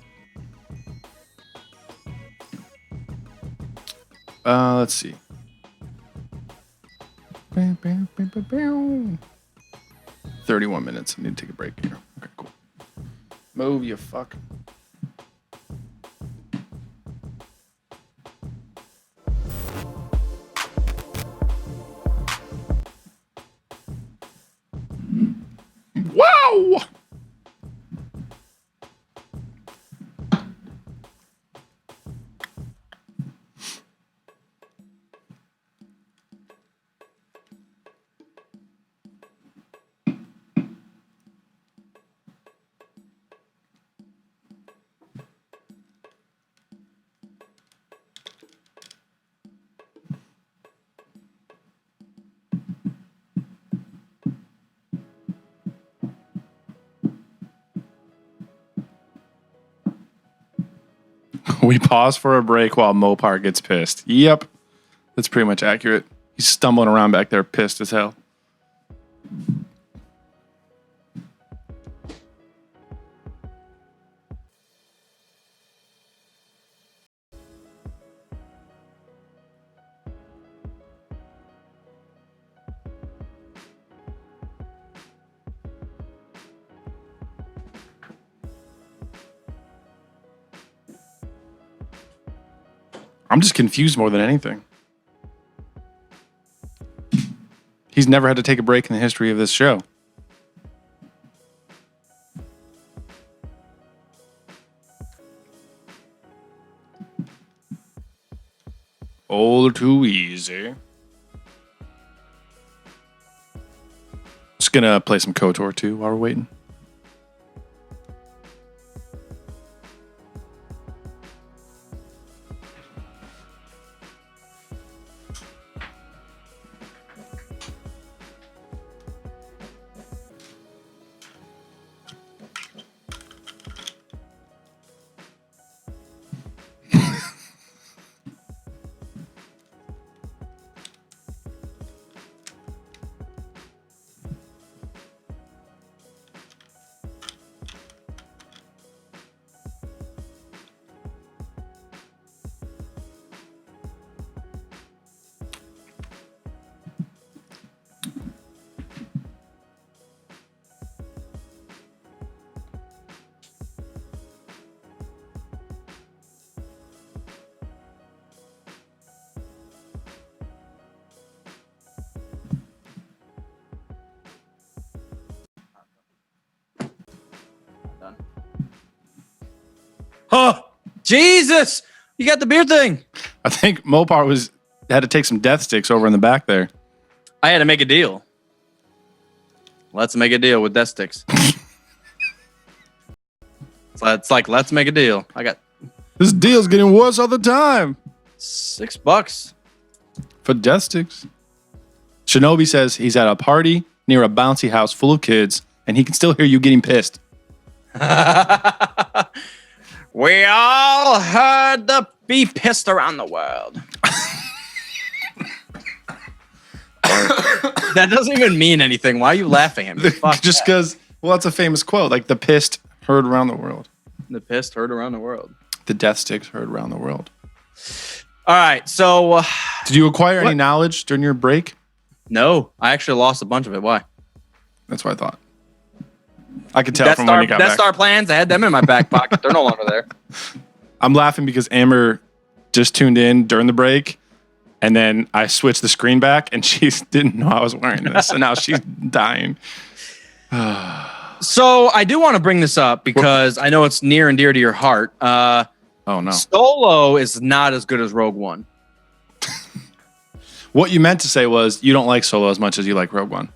[SPEAKER 2] Let's see. 31 minutes. I need to take a break here. Okay, cool. Move, you fuck. Wow! We pause for a break while Mopar gets pissed. Yep. That's pretty much accurate. He's stumbling around back there pissed as hell. I'm just confused more than anything. He's never had to take a break in the history of this show. All too easy. Just gonna play some KOTOR 2 while we're waiting.
[SPEAKER 1] Oh, Jesus! You got the beer thing.
[SPEAKER 2] I think Mopar had to take some death sticks over in the back there.
[SPEAKER 1] I had to make a deal. Let's make a deal with death sticks. So it's like, let's make a deal. I got
[SPEAKER 2] This deal's getting worse all the time.
[SPEAKER 1] $6
[SPEAKER 2] For death sticks. Shinobi says he's at a party near a bouncy house full of kids and he can still hear you getting pissed.
[SPEAKER 1] We all heard the be pissed around the world. That doesn't even mean anything. Why are you laughing at me?
[SPEAKER 2] Just because, well, it's a famous quote. Like, the pissed heard around the world.
[SPEAKER 1] The pissed heard around the world.
[SPEAKER 2] The death sticks heard around the world.
[SPEAKER 1] All right, so...
[SPEAKER 2] Did you acquire any knowledge during your break?
[SPEAKER 1] No, I actually lost a bunch of it. Why?
[SPEAKER 2] That's what I thought. I could tell from when you got back.
[SPEAKER 1] Death Star plans, I had them in my back pocket. They're no longer there.
[SPEAKER 2] I'm laughing because Amber just tuned in during the break, and then I switched the screen back, and she didn't know I was wearing this, and now she's dying.
[SPEAKER 1] So I do want to bring this up because I know it's near and dear to your heart.
[SPEAKER 2] Oh, no.
[SPEAKER 1] Solo is not as good as Rogue One.
[SPEAKER 2] What you meant to say was you don't like Solo as much as you like Rogue One.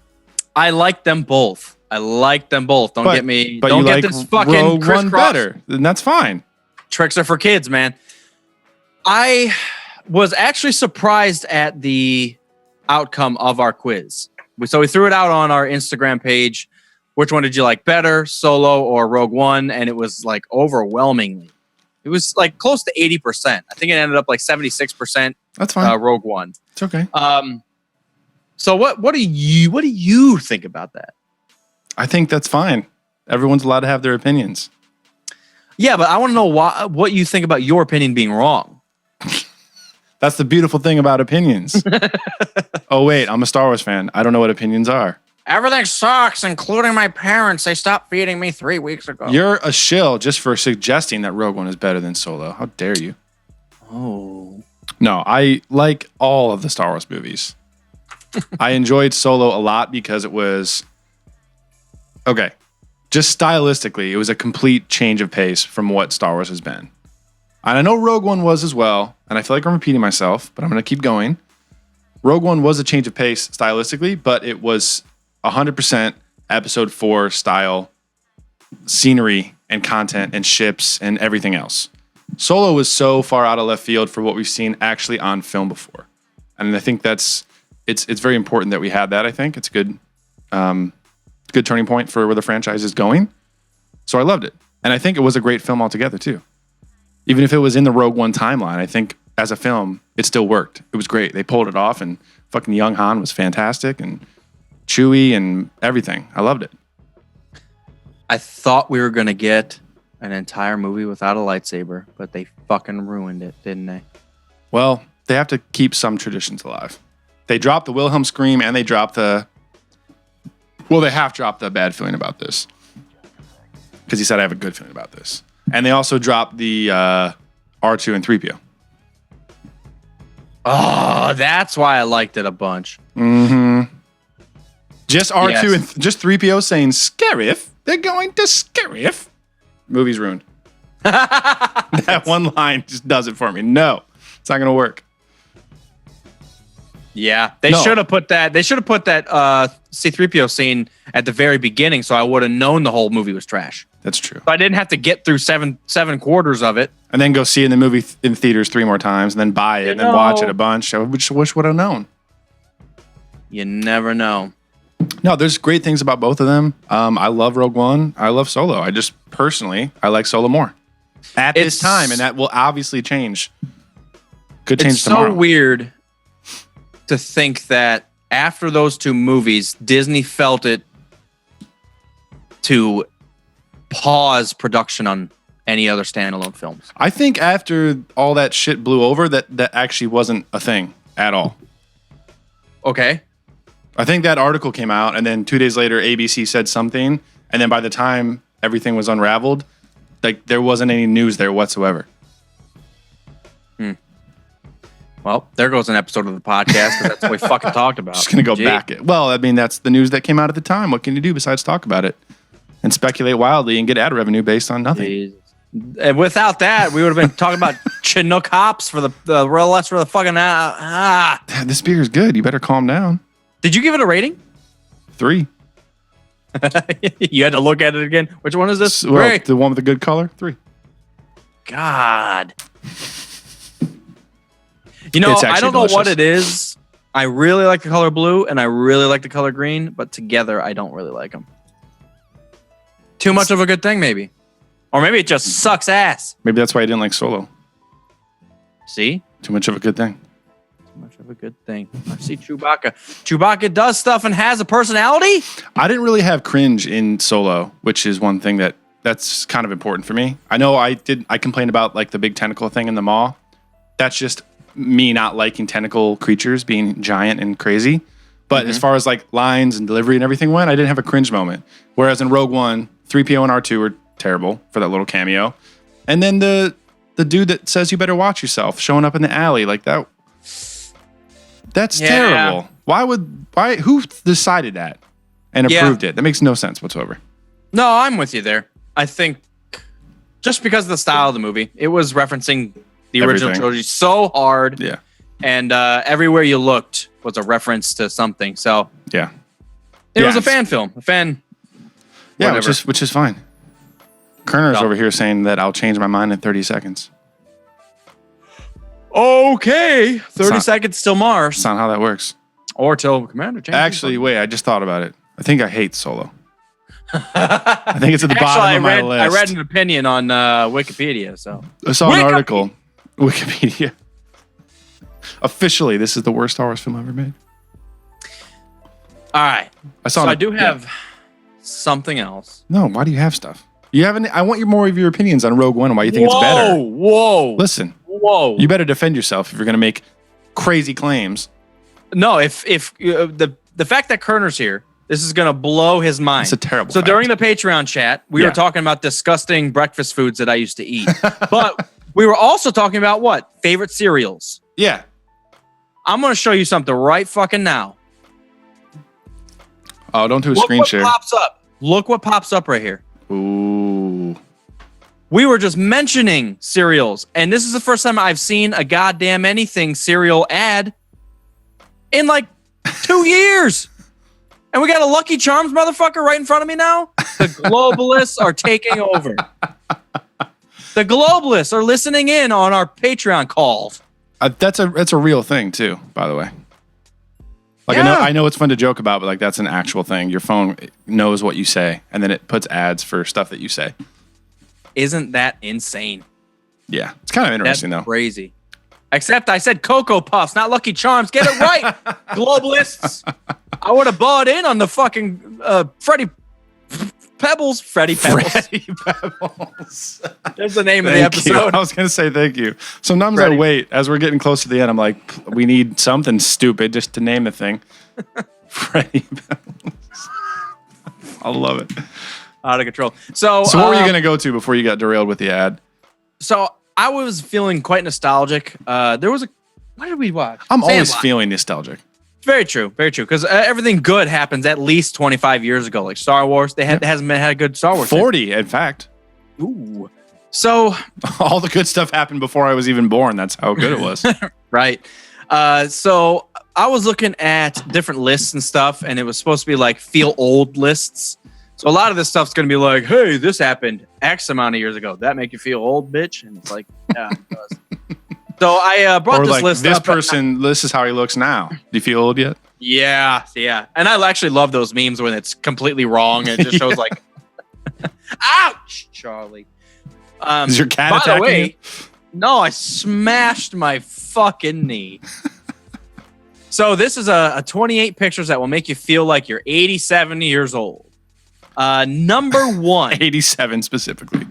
[SPEAKER 1] I like them both. Don't get me.
[SPEAKER 2] But
[SPEAKER 1] don't
[SPEAKER 2] you
[SPEAKER 1] get
[SPEAKER 2] like
[SPEAKER 1] this fucking
[SPEAKER 2] Rogue One
[SPEAKER 1] crisscross.
[SPEAKER 2] better. Then that's fine.
[SPEAKER 1] Tricks are for kids, man. I was actually surprised at the outcome of our quiz. So we threw it out on our Instagram page. Which one did you like better, Solo or Rogue One? And it was like overwhelmingly. It was like close to 80%. I think it ended up like 76%.
[SPEAKER 2] That's fine.
[SPEAKER 1] Rogue One.
[SPEAKER 2] It's okay.
[SPEAKER 1] So what do you think about that?
[SPEAKER 2] I think that's fine. Everyone's allowed to have their opinions.
[SPEAKER 1] Yeah, but I want to know what you think about your opinion being wrong.
[SPEAKER 2] That's the beautiful thing about opinions. Oh, wait, I'm a Star Wars fan. I don't know what opinions are.
[SPEAKER 1] Everything sucks, including my parents. They stopped feeding me 3 weeks ago.
[SPEAKER 2] You're a shill just for suggesting that Rogue One is better than Solo. How dare you?
[SPEAKER 1] Oh.
[SPEAKER 2] No, I like all of the Star Wars movies. I enjoyed Solo a lot because it was... Okay, just stylistically, it was a complete change of pace from what Star Wars has been. And I know Rogue One was as well, and I feel like I'm repeating myself, but I'm going to keep going. Rogue One was a change of pace stylistically, but it was 100% Episode 4 style scenery and content and ships and everything else. Solo was so far out of left field for what we've seen actually on film before. And I think it's very important that we had that, I think. It's a good turning point for where the franchise is going. So I loved it. And I think it was a great film altogether, too. Even if it was in the Rogue One timeline, I think as a film, it still worked. It was great. They pulled it off, and fucking young Han was fantastic, and Chewie and everything. I loved it.
[SPEAKER 1] I thought we were going to get an entire movie without a lightsaber, but they fucking ruined it, didn't they?
[SPEAKER 2] Well, they have to keep some traditions alive. They dropped the Wilhelm scream, and they dropped the... Well, they have dropped the bad feeling about this. Because he said, I have a good feeling about this. And they also dropped the R2 and 3PO.
[SPEAKER 1] Oh, that's why I liked it a bunch.
[SPEAKER 2] Mm-hmm. Just R2 and just 3PO saying, Scarif, they're going to Scarif. Movie's ruined. That one line just does it for me. No, it's not going to work.
[SPEAKER 1] Yeah, they should have put that. They should have put that C-3PO scene at the very beginning, so I would have known the whole movie was trash.
[SPEAKER 2] That's true.
[SPEAKER 1] So I didn't have to get through seven quarters of it,
[SPEAKER 2] and then go see it in the movie in theaters 3 more times, and then buy it, and then watch it a bunch. I wish would have known.
[SPEAKER 1] You never know.
[SPEAKER 2] No, there's great things about both of them. I love Rogue One. I love Solo. I just personally, I like Solo more at this time, and that will obviously change. Could change tomorrow.
[SPEAKER 1] It's so weird to think that after those 2 movies, Disney felt it to pause production on any other standalone films.
[SPEAKER 2] I think after all that shit blew over, that actually wasn't a thing at all.
[SPEAKER 1] Okay.
[SPEAKER 2] I think that article came out, and then 2 days later, ABC said something, and then by the time everything was unraveled, like there wasn't any news there whatsoever.
[SPEAKER 1] Well, there goes an episode of the podcast because that's what we fucking talked about.
[SPEAKER 2] Just gonna go back it. Well, I mean, that's the news that came out at the time. What can you do besides talk about it and speculate wildly and get ad revenue based on nothing?
[SPEAKER 1] Jesus. And without that, we would have been talking about Chinook hops for the real less for the fucking
[SPEAKER 2] This beer is good. You better calm down.
[SPEAKER 1] Did you give it a rating?
[SPEAKER 2] 3.
[SPEAKER 1] You had to look at it again. Which one is this?
[SPEAKER 2] Well, the one with the good color. 3.
[SPEAKER 1] God. You know, I don't know what it is. I really like the color blue and I really like the color green, but together I don't really like them. Too much of a good thing, maybe. Or maybe it just sucks ass.
[SPEAKER 2] Maybe that's why I didn't like Solo.
[SPEAKER 1] See?
[SPEAKER 2] Too much of a good thing.
[SPEAKER 1] Too much of a good thing. I see Chewbacca. Chewbacca does stuff and has a personality?
[SPEAKER 2] I didn't really have cringe in Solo, which is one thing that's kind of important for me. I know I complained about like the big tentacle thing in the maw. That's just me not liking tentacle creatures being giant and crazy. But as far as like lines and delivery and everything went, I didn't have a cringe moment. Whereas in Rogue One, 3PO and R2 were terrible for that little cameo. And then the dude that says you better watch yourself showing up in the alley like that. That's terrible. Who decided that and approved it? That makes no sense whatsoever.
[SPEAKER 1] No, I'm with you there. I think just because of the style of the movie, it was referencing the original trilogy so hard.
[SPEAKER 2] Yeah.
[SPEAKER 1] And everywhere you looked was a reference to something. So
[SPEAKER 2] yeah,
[SPEAKER 1] it was a fan film. A fan.
[SPEAKER 2] Yeah, which is fine. Kerner's over here saying that I'll change my mind in 30 seconds.
[SPEAKER 1] Okay. 30 seconds till Mars.
[SPEAKER 2] That's not how that works.
[SPEAKER 1] Or till Commander changes.
[SPEAKER 2] Actually, wait, I just thought about it. I think I hate Solo. I think it's at the bottom of my list.
[SPEAKER 1] I read an opinion on Wikipedia. So
[SPEAKER 2] I saw an article. Wikipedia. Officially, this is the worst Star Wars film ever made.
[SPEAKER 1] All right. I do have
[SPEAKER 2] yeah.
[SPEAKER 1] something else.
[SPEAKER 2] No, why do you have stuff? You haven't. I want more of your opinions on Rogue One and why you think it's better.
[SPEAKER 1] Whoa.
[SPEAKER 2] Listen.
[SPEAKER 1] Whoa.
[SPEAKER 2] You better defend yourself if you're going to make crazy claims.
[SPEAKER 1] No, if the fact that Kerner's here, this is going to blow his mind.
[SPEAKER 2] It's a terrible
[SPEAKER 1] So
[SPEAKER 2] fact.
[SPEAKER 1] during the Patreon chat, we were talking about disgusting breakfast foods that I used to eat. But we were also talking about what? Favorite cereals.
[SPEAKER 2] Yeah.
[SPEAKER 1] I'm going to show you something right fucking now.
[SPEAKER 2] Oh, don't do a screen share.
[SPEAKER 1] Pops up. Look what pops up right here.
[SPEAKER 2] Ooh.
[SPEAKER 1] We were just mentioning cereals, and this is the first time I've seen a goddamn anything cereal ad in like 2 years. And we got a Lucky Charms motherfucker right in front of me now. The globalists are taking over. The globalists are listening in on our Patreon calls.
[SPEAKER 2] That's a real thing too, by the way. Like I know it's fun to joke about, but like that's an actual thing. Your phone knows what you say, and then it puts ads for stuff that you say.
[SPEAKER 1] Isn't that insane?
[SPEAKER 2] Yeah, it's kind of interesting
[SPEAKER 1] That's
[SPEAKER 2] though.
[SPEAKER 1] Crazy. Except I said Cocoa Puffs, not Lucky Charms. Get it right, globalists. I would have bought in on the fucking Freddie Pebbles. Freddie Pebbles.
[SPEAKER 2] Freddie Pebbles.
[SPEAKER 1] There's the name of the episode.
[SPEAKER 2] I was going to say thank you. Sometimes I wait as we're getting close to the end. I'm like, we need something stupid just to name the thing. Freddie Pebbles. I love it.
[SPEAKER 1] Out of control. So
[SPEAKER 2] what were you going to go to before you got derailed with the ad?
[SPEAKER 1] So I was feeling quite nostalgic. What did we watch?
[SPEAKER 2] I'm always feeling nostalgic.
[SPEAKER 1] Very true. Very true. Because everything good happens at least 25 years ago. Like Star Wars, hasn't had a good Star Wars.
[SPEAKER 2] 40, in fact.
[SPEAKER 1] Ooh. So
[SPEAKER 2] all the good stuff happened before I was even born. That's how good it was.
[SPEAKER 1] Right. So I was looking at different lists and stuff, and it was supposed to be like feel old lists. So a lot of this stuff's going to be like, hey, this happened X amount of years ago. That make you feel old, bitch? And it's like, yeah, it does. So I brought this list up.
[SPEAKER 2] This is how he looks now. Do you feel old yet?
[SPEAKER 1] Yeah. And I actually love those memes when it's completely wrong and it just shows like, ouch, Charlie.
[SPEAKER 2] Is your cat
[SPEAKER 1] by
[SPEAKER 2] attacking
[SPEAKER 1] the way,
[SPEAKER 2] you?
[SPEAKER 1] No, I smashed my fucking knee. So this is a 28 pictures that will make you feel like you're 87 years old. Number one.
[SPEAKER 2] 87 specifically.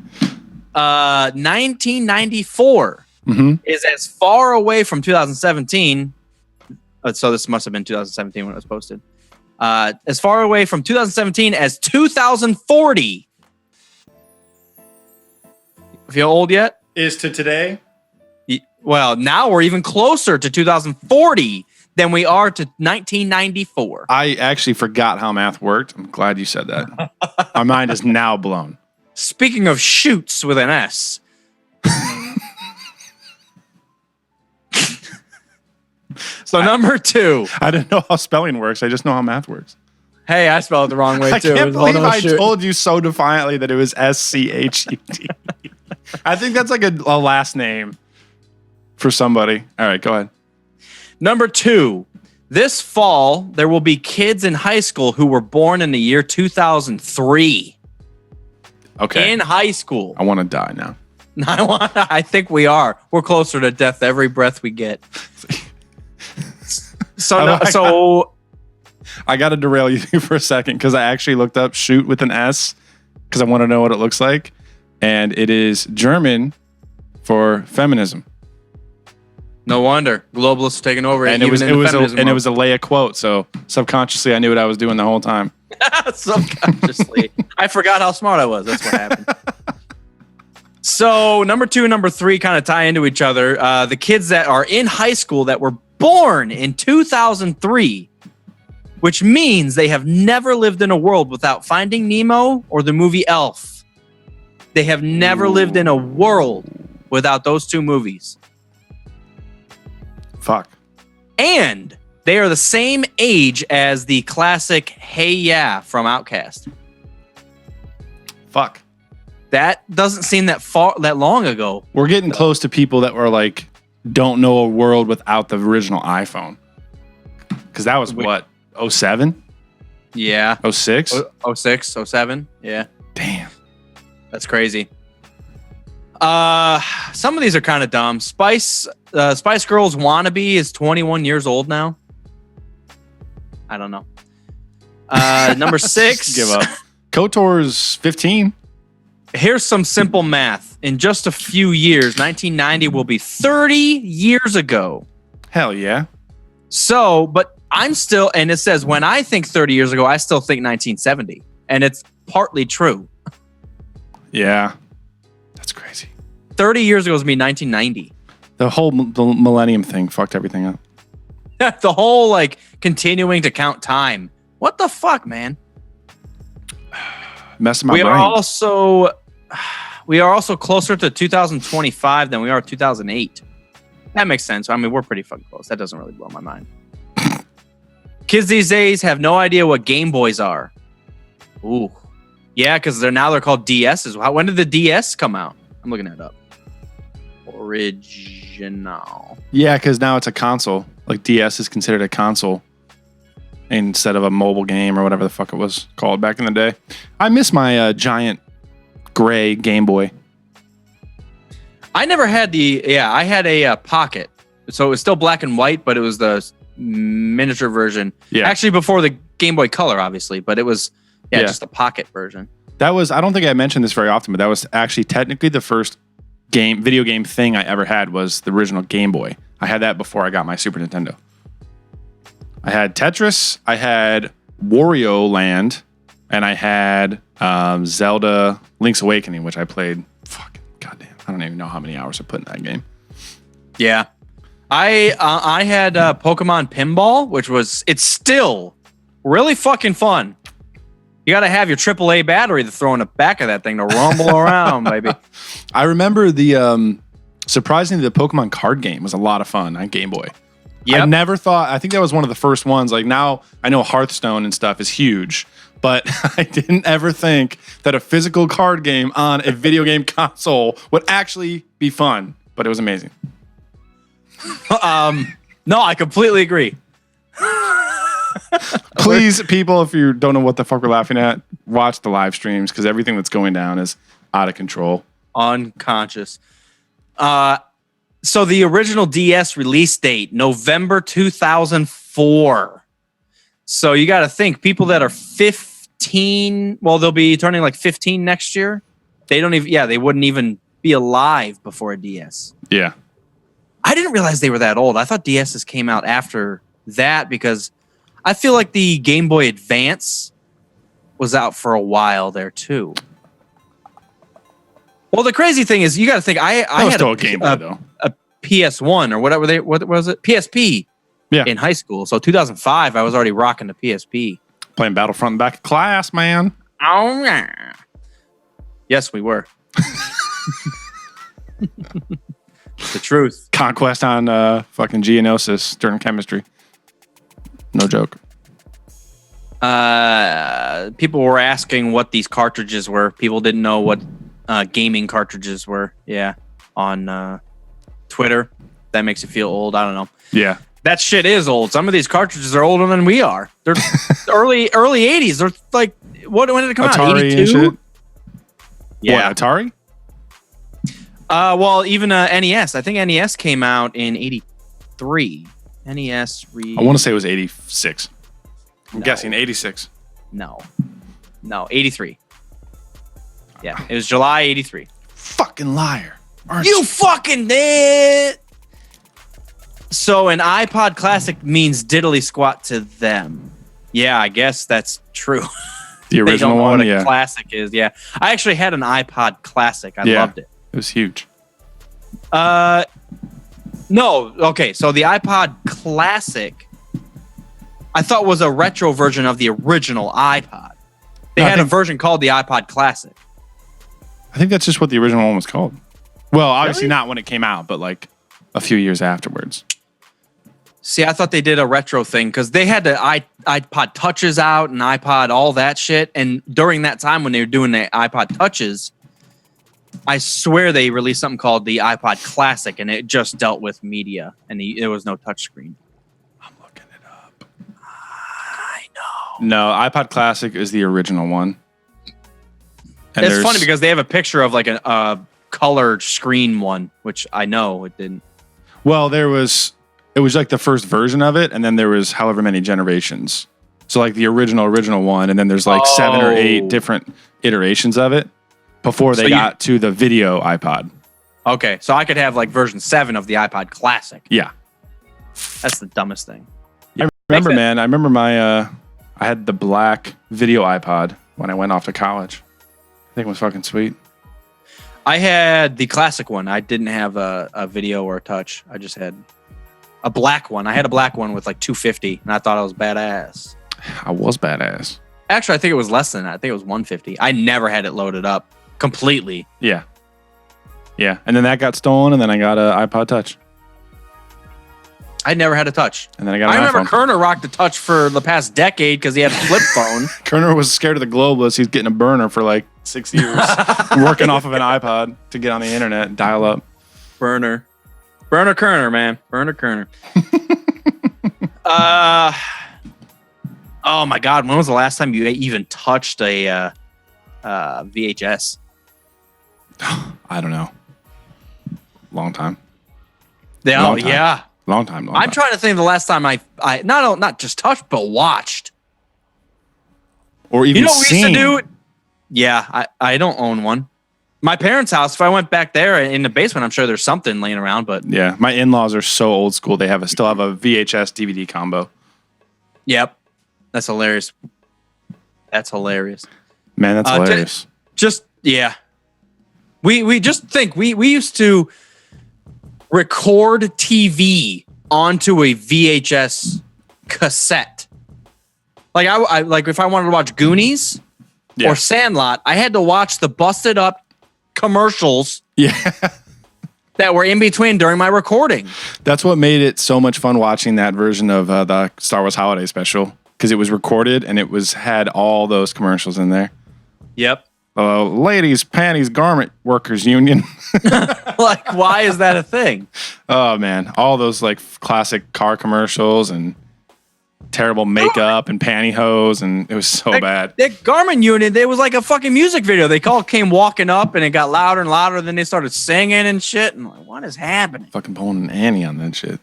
[SPEAKER 1] 1994 is as far away from 2017. So this must have been 2017 when it was posted. As far away from 2017 as 2040. Feel old yet?
[SPEAKER 2] Is to today?
[SPEAKER 1] Well, now we're even closer to 2040 than we are to 1994.
[SPEAKER 2] I actually forgot how math worked. I'm glad you said that. My mind is now blown.
[SPEAKER 1] Speaking of shoots with an S. So number two.
[SPEAKER 2] I didn't know how spelling works. I just know how math works.
[SPEAKER 1] Hey, I spelled it the wrong way too.
[SPEAKER 2] I can't believe I told you so defiantly that it was SCHET. I think that's like a last name for somebody. All right, go ahead.
[SPEAKER 1] Number two. This fall, there will be kids in high school who were born in the year 2003.
[SPEAKER 2] Okay.
[SPEAKER 1] In high school.
[SPEAKER 2] I want to die now.
[SPEAKER 1] I think we are. We're closer to death every breath we get. So
[SPEAKER 2] I got to derail you for a second because I actually looked up shoot with an S because I want to know what it looks like. And it is German for feminism.
[SPEAKER 1] No wonder globalists are taking over.
[SPEAKER 2] And it was a Leia quote. So subconsciously, I knew what I was doing the whole time.
[SPEAKER 1] Subconsciously. I forgot how smart I was. That's what happened. So number 2 and number 3 kind of tie into each other. The kids that are in high school that were born in 2003, which means they have never lived in a world without Finding Nemo or the movie Elf. They have never lived in a world without those 2 movies.
[SPEAKER 2] Fuck.
[SPEAKER 1] And they are the same age as the classic Hey Ya from Outkast.
[SPEAKER 2] Fuck.
[SPEAKER 1] That doesn't seem that long ago.
[SPEAKER 2] We're getting close to people that were like, don't know a world without the original iPhone. Because that was what, 07?
[SPEAKER 1] Yeah.
[SPEAKER 2] 06?
[SPEAKER 1] 06, 07. Yeah.
[SPEAKER 2] Damn.
[SPEAKER 1] That's crazy. Some of these are kind of dumb. Spice Girls Wannabe is 21 years old now. I don't know. Number 6.
[SPEAKER 2] Give up. KOTOR's 15.
[SPEAKER 1] Here's some simple math. In just a few years, 1990 will be 30 years ago.
[SPEAKER 2] Hell yeah.
[SPEAKER 1] So, but I'm still, and it says when I think 30 years ago, I still think 1970. And it's partly true.
[SPEAKER 2] Yeah. That's crazy.
[SPEAKER 1] 30 years ago was me 1990.
[SPEAKER 2] The whole the millennium thing fucked everything up.
[SPEAKER 1] The whole like continuing to count time. What the fuck, man?
[SPEAKER 2] Messing my brain.
[SPEAKER 1] We are also closer to 2025 than we are 2008. That makes sense. I mean, we're pretty fucking close. That doesn't really blow my mind. Kids these days have no idea what Game Boys are. Ooh. Yeah, because they're called DSs. When did the DS come out? I'm looking that up. Original.
[SPEAKER 2] Yeah, because now it's a console. Like DS is considered a console instead of a mobile game or whatever the fuck it was called back in the day. I miss my giant gray Game Boy.
[SPEAKER 1] I never had I had a Pocket. So it was still black and white, but it was the miniature version.
[SPEAKER 2] Yeah.
[SPEAKER 1] Actually, before the Game Boy Color, obviously, but it was just the Pocket version.
[SPEAKER 2] That was, I don't think I mentioned this very often, but that was actually technically the first video game thing I ever had was the original Game Boy. I had that before I got my Super Nintendo. I had Tetris, I had Wario Land, and I had Zelda Link's Awakening, which I played fucking goddamn. I don't even know how many hours I put in that game.
[SPEAKER 1] Yeah. I had Pokemon Pinball, it's still really fucking fun. You got to have your AAA battery to throw in the back of that thing to rumble around, baby.
[SPEAKER 2] I remember surprisingly, the Pokemon card game was a lot of fun on Game Boy. Yep. I think that was one of the first ones. Like now I know Hearthstone and stuff is huge, but I didn't ever think that a physical card game on a video game console would actually be fun, but it was amazing.
[SPEAKER 1] No, I completely agree.
[SPEAKER 2] Please, people, if you don't know what the fuck we're laughing at, watch the live streams because everything that's going down is out of control.
[SPEAKER 1] Unconscious. So the original DS release date, November 2004. So you got to think people that are 15, well, they'll be turning like 15 next year. They wouldn't even be alive before a DS.
[SPEAKER 2] Yeah.
[SPEAKER 1] I didn't realize they were that old. I thought DSs came out after that because I feel like the Game Boy Advance was out for a while there too. Well, the crazy thing is, you got to think I had
[SPEAKER 2] a Game Boy though.
[SPEAKER 1] A PS1 or whatever what was it? PSP.
[SPEAKER 2] Yeah.
[SPEAKER 1] In high school, so 2005, I was already rocking the PSP.
[SPEAKER 2] Playing Battlefront in the back of class, man.
[SPEAKER 1] Oh yeah. Yes, we were. The truth.
[SPEAKER 2] Conquest on fucking Geonosis during chemistry. No joke.
[SPEAKER 1] People were asking what these cartridges were. People didn't know what gaming cartridges were. Yeah, on Twitter. That makes you feel old. I don't know.
[SPEAKER 2] Yeah,
[SPEAKER 1] that shit is old. Some of these cartridges are older than we are. They're early 80s. They're like, when did it come
[SPEAKER 2] Atari
[SPEAKER 1] out? 82. Yeah.
[SPEAKER 2] What, Atari?
[SPEAKER 1] Well, even NES. I think NES came out in 83. NES.
[SPEAKER 2] I want to say it was 86. I'm guessing 86.
[SPEAKER 1] No, 83. Yeah, it was July 83.
[SPEAKER 2] Fucking liar.
[SPEAKER 1] You fucking did. So an iPod Classic means diddly squat to them. Yeah, I guess that's true.
[SPEAKER 2] The original
[SPEAKER 1] they don't know
[SPEAKER 2] one,
[SPEAKER 1] what
[SPEAKER 2] yeah.
[SPEAKER 1] a Classic is. Yeah, I actually had an iPod Classic. I loved it.
[SPEAKER 2] It was huge.
[SPEAKER 1] No, okay. So the iPod Classic, I thought was a retro version of the original iPod. They had a version called the iPod Classic.
[SPEAKER 2] I think that's just what the original one was called. Well, obviously
[SPEAKER 1] Really?
[SPEAKER 2] not when it came out, but like a few years afterwards.
[SPEAKER 1] See, I thought they did a retro thing because they had the iPod Touches out and iPod all that shit. And during that time when they were doing the iPod Touches, I swear they released something called the iPod Classic, and it just dealt with media, and there was no touchscreen.
[SPEAKER 2] I'm looking it up.
[SPEAKER 1] I know.
[SPEAKER 2] No, iPod Classic is the original one. And
[SPEAKER 1] It's funny because they have a picture of like a colored screen one, which I know it didn't.
[SPEAKER 2] Well, it was like the first version of it, and then there was however many generations. So like the original one, and then there's like 7 or 8 different iterations of it before they got to the video iPod.
[SPEAKER 1] Okay, so I could have like version 7 of the iPod Classic.
[SPEAKER 2] Yeah.
[SPEAKER 1] That's the dumbest thing.
[SPEAKER 2] I remember, man. I remember I had the black video iPod when I went off to college. I think it was fucking sweet.
[SPEAKER 1] I had the classic one. I didn't have a video or a touch. I just had a black one. I had a black one with like 250, and I thought I was badass.
[SPEAKER 2] I was badass.
[SPEAKER 1] Actually, I think it was less than that. I think it was 150. I never had it loaded up completely.
[SPEAKER 2] Yeah. Yeah. And then that got stolen, and then I got an iPod Touch.
[SPEAKER 1] I never had a touch.
[SPEAKER 2] And then I got an
[SPEAKER 1] remember
[SPEAKER 2] iPhone.
[SPEAKER 1] Kerner rocked a touch for the past decade because he had a flip phone.
[SPEAKER 2] Kerner was scared of the Globeless. He's getting a burner for like 6 years, working off of an iPod to get on the internet and dial up.
[SPEAKER 1] Burner Kerner, man. Burner Kerner. Oh my God. When was the last time you even touched a VHS?
[SPEAKER 2] I don't know. Long time.
[SPEAKER 1] Long time. Yeah.
[SPEAKER 2] Long time.
[SPEAKER 1] I'm trying to think of the last time I not just touched, but watched.
[SPEAKER 2] Or even
[SPEAKER 1] You know what we used to
[SPEAKER 2] seen.
[SPEAKER 1] do? Yeah, I don't own one. My parents' house, if I went back there in the basement, I'm sure there's something laying around, but
[SPEAKER 2] Yeah, my in-laws are so old school. They still have a VHS DVD combo.
[SPEAKER 1] yep. That's hilarious. That's hilarious.
[SPEAKER 2] Man, that's hilarious.
[SPEAKER 1] Just yeah. We just think we used to record TV onto a VHS cassette. Like I like if I wanted to watch Goonies
[SPEAKER 2] Yeah.
[SPEAKER 1] or Sandlot, I had to watch the busted up commercials
[SPEAKER 2] Yeah.
[SPEAKER 1] that were in between during my recording.
[SPEAKER 2] That's what made it so much fun watching that version of the Star Wars Holiday Special, because it was recorded and it had all those commercials in there.
[SPEAKER 1] Yep.
[SPEAKER 2] Ladies Panties Garment Workers Union.
[SPEAKER 1] Like, why is that a thing?
[SPEAKER 2] Oh man, all those like classic car commercials and terrible makeup and pantyhose, and it was so bad.
[SPEAKER 1] That Garmin unit, it was like a fucking music video. They came walking up and it got louder and louder. Then they started singing and shit. And I'm like, what is happening?
[SPEAKER 2] Fucking pulling an Annie on that shit.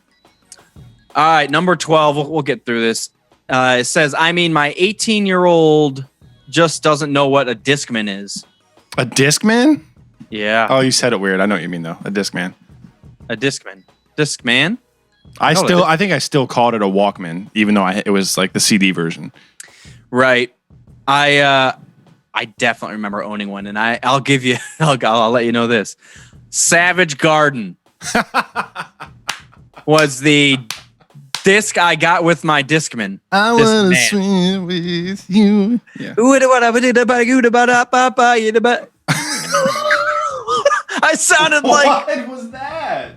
[SPEAKER 1] All right, number 12. We'll get through this. It says, my 18-year-old just doesn't know what a Discman is.
[SPEAKER 2] A Discman?
[SPEAKER 1] Yeah.
[SPEAKER 2] Oh, you said it weird. I know what you mean though. A Discman.
[SPEAKER 1] A Discman. Discman?
[SPEAKER 2] I think I still called it a Walkman, even though it was like the CD version.
[SPEAKER 1] Right. I definitely remember owning one, and I'll give you. I'll let you know this. Savage Garden was the disc I got with my Discman.
[SPEAKER 2] I want to swim with you. Yeah.
[SPEAKER 1] I sounded like.
[SPEAKER 2] What was that?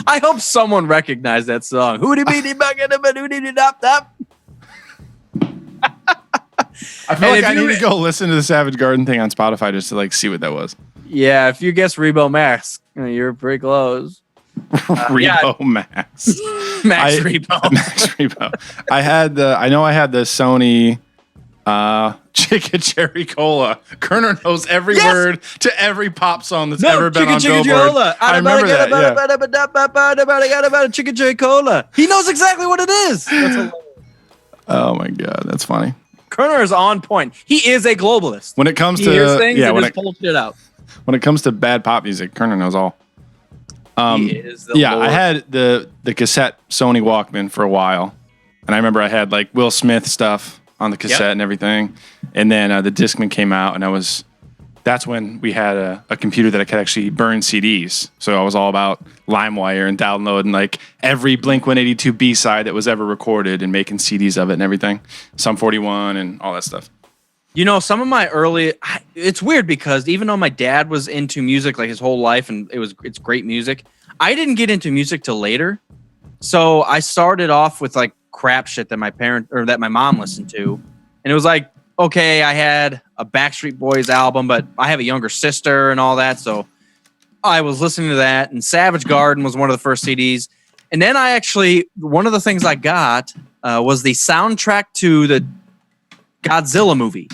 [SPEAKER 1] I hope someone recognized that song. I
[SPEAKER 2] feel like I need to go listen to the Savage Garden thing on Spotify just to like see what that was.
[SPEAKER 1] Yeah, if you guess Rebo Max, you're pretty close.
[SPEAKER 2] Rebo Max.
[SPEAKER 1] Max Rebo.
[SPEAKER 2] Max Rebo. I know I had the Sony Chicken Cherry Cola. Kerner knows every word to every pop song that's ever been on
[SPEAKER 1] Chicken
[SPEAKER 2] Billboard.
[SPEAKER 1] Cola.
[SPEAKER 2] I remember that.
[SPEAKER 1] About Chicken Cherry Cola. He knows exactly what it is. That's
[SPEAKER 2] oh my god, that's funny.
[SPEAKER 1] Kerner is on point. He is a globalist.
[SPEAKER 2] When it comes
[SPEAKER 1] he
[SPEAKER 2] to
[SPEAKER 1] hears things and just pulls shit out.
[SPEAKER 2] When it comes to bad pop music, Kerner knows all.
[SPEAKER 1] He is the Lord.
[SPEAKER 2] I had the cassette Sony Walkman for a while, and I remember I had like Will Smith stuff on the cassette and everything, and then the Discman came out, and that's when we had a computer that I could actually burn CDs. So I was all about LimeWire and downloading like every Blink-182 B-side that was ever recorded and making CDs of it and everything, Sum 41 and all that stuff.
[SPEAKER 1] You know, some of my it's weird because even though my dad was into music like his whole life and it's great music, I didn't get into music till later. So I started off with like crap shit that my mom listened to. And it was like, okay, I had a Backstreet Boys album, but I have a younger sister and all that. So I was listening to that, and Savage Garden was one of the first CDs. And then one of the things I got was the soundtrack to the Godzilla movie.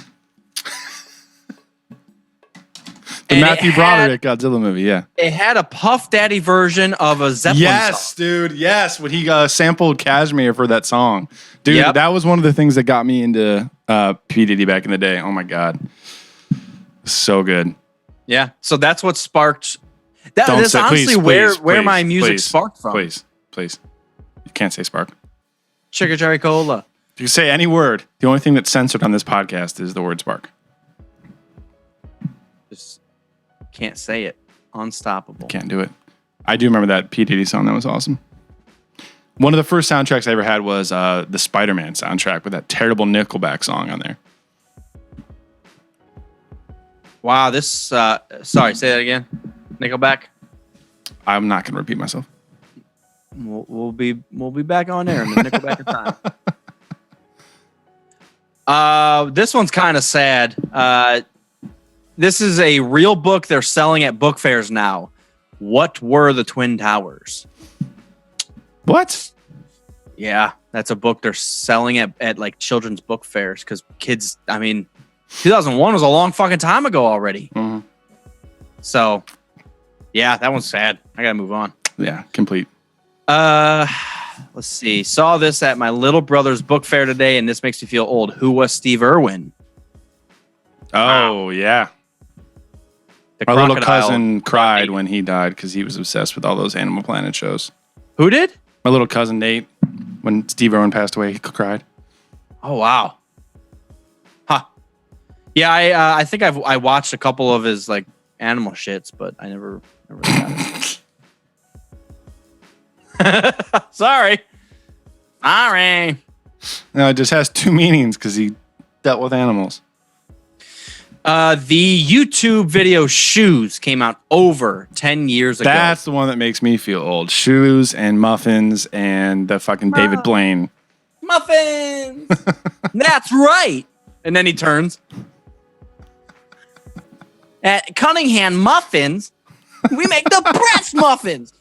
[SPEAKER 2] The Matthew Broderick Godzilla movie, yeah.
[SPEAKER 1] It had a Puff Daddy version of a Zeppelin song.
[SPEAKER 2] Dude, yes. When he sampled Kashmir for that song. Dude, that was one of the things that got me into P. Diddy back in the day. Oh, my God. So good.
[SPEAKER 1] Yeah, so that's what sparked... That's honestly where my music sparked from.
[SPEAKER 2] Please. You can't say spark.
[SPEAKER 1] Chicken Cherry Cola.
[SPEAKER 2] If you say any word, the only thing that's censored on this podcast is the word spark.
[SPEAKER 1] Just can't say it. Unstoppable.
[SPEAKER 2] Can't do it. I do remember that P. Diddy song. That was awesome. One of the first soundtracks I ever had was the Spider-Man soundtrack with that terrible Nickelback song on there.
[SPEAKER 1] Wow, this... sorry, say that again. Nickelback?
[SPEAKER 2] I'm not going to repeat myself.
[SPEAKER 1] We'll be back on air in the Nickelback time. This one's kind of sad. This is a real book they're selling at book fairs now. What were the Twin Towers?
[SPEAKER 2] What?
[SPEAKER 1] Yeah, that's a book they're selling at like children's book fairs because kids, 2001 was a long fucking time ago already.
[SPEAKER 2] Mm-hmm.
[SPEAKER 1] So, yeah, that one's sad. I gotta move on.
[SPEAKER 2] Yeah, complete.
[SPEAKER 1] Let's see. Saw this at my little brother's book fair today, and this makes me feel old. Who was Steve Irwin?
[SPEAKER 2] Oh, yeah. Our little cousin cried when he died because he was obsessed with all those Animal Planet shows.
[SPEAKER 1] Who did?
[SPEAKER 2] My little cousin Nate. When Steve Irwin passed away, he cried.
[SPEAKER 1] Oh, wow. Huh. Yeah, I think I watched a couple of his like animal shits, but I never got it. Sorry.
[SPEAKER 2] No, it just has two meanings because he dealt with animals.
[SPEAKER 1] The YouTube video Shoes came out over 10 years ago.
[SPEAKER 2] That's the one that makes me feel old. Shoes and muffins and the fucking David Blaine.
[SPEAKER 1] Muffins! That's right! And then he turns. At Cunningham Muffins, we make the best muffins!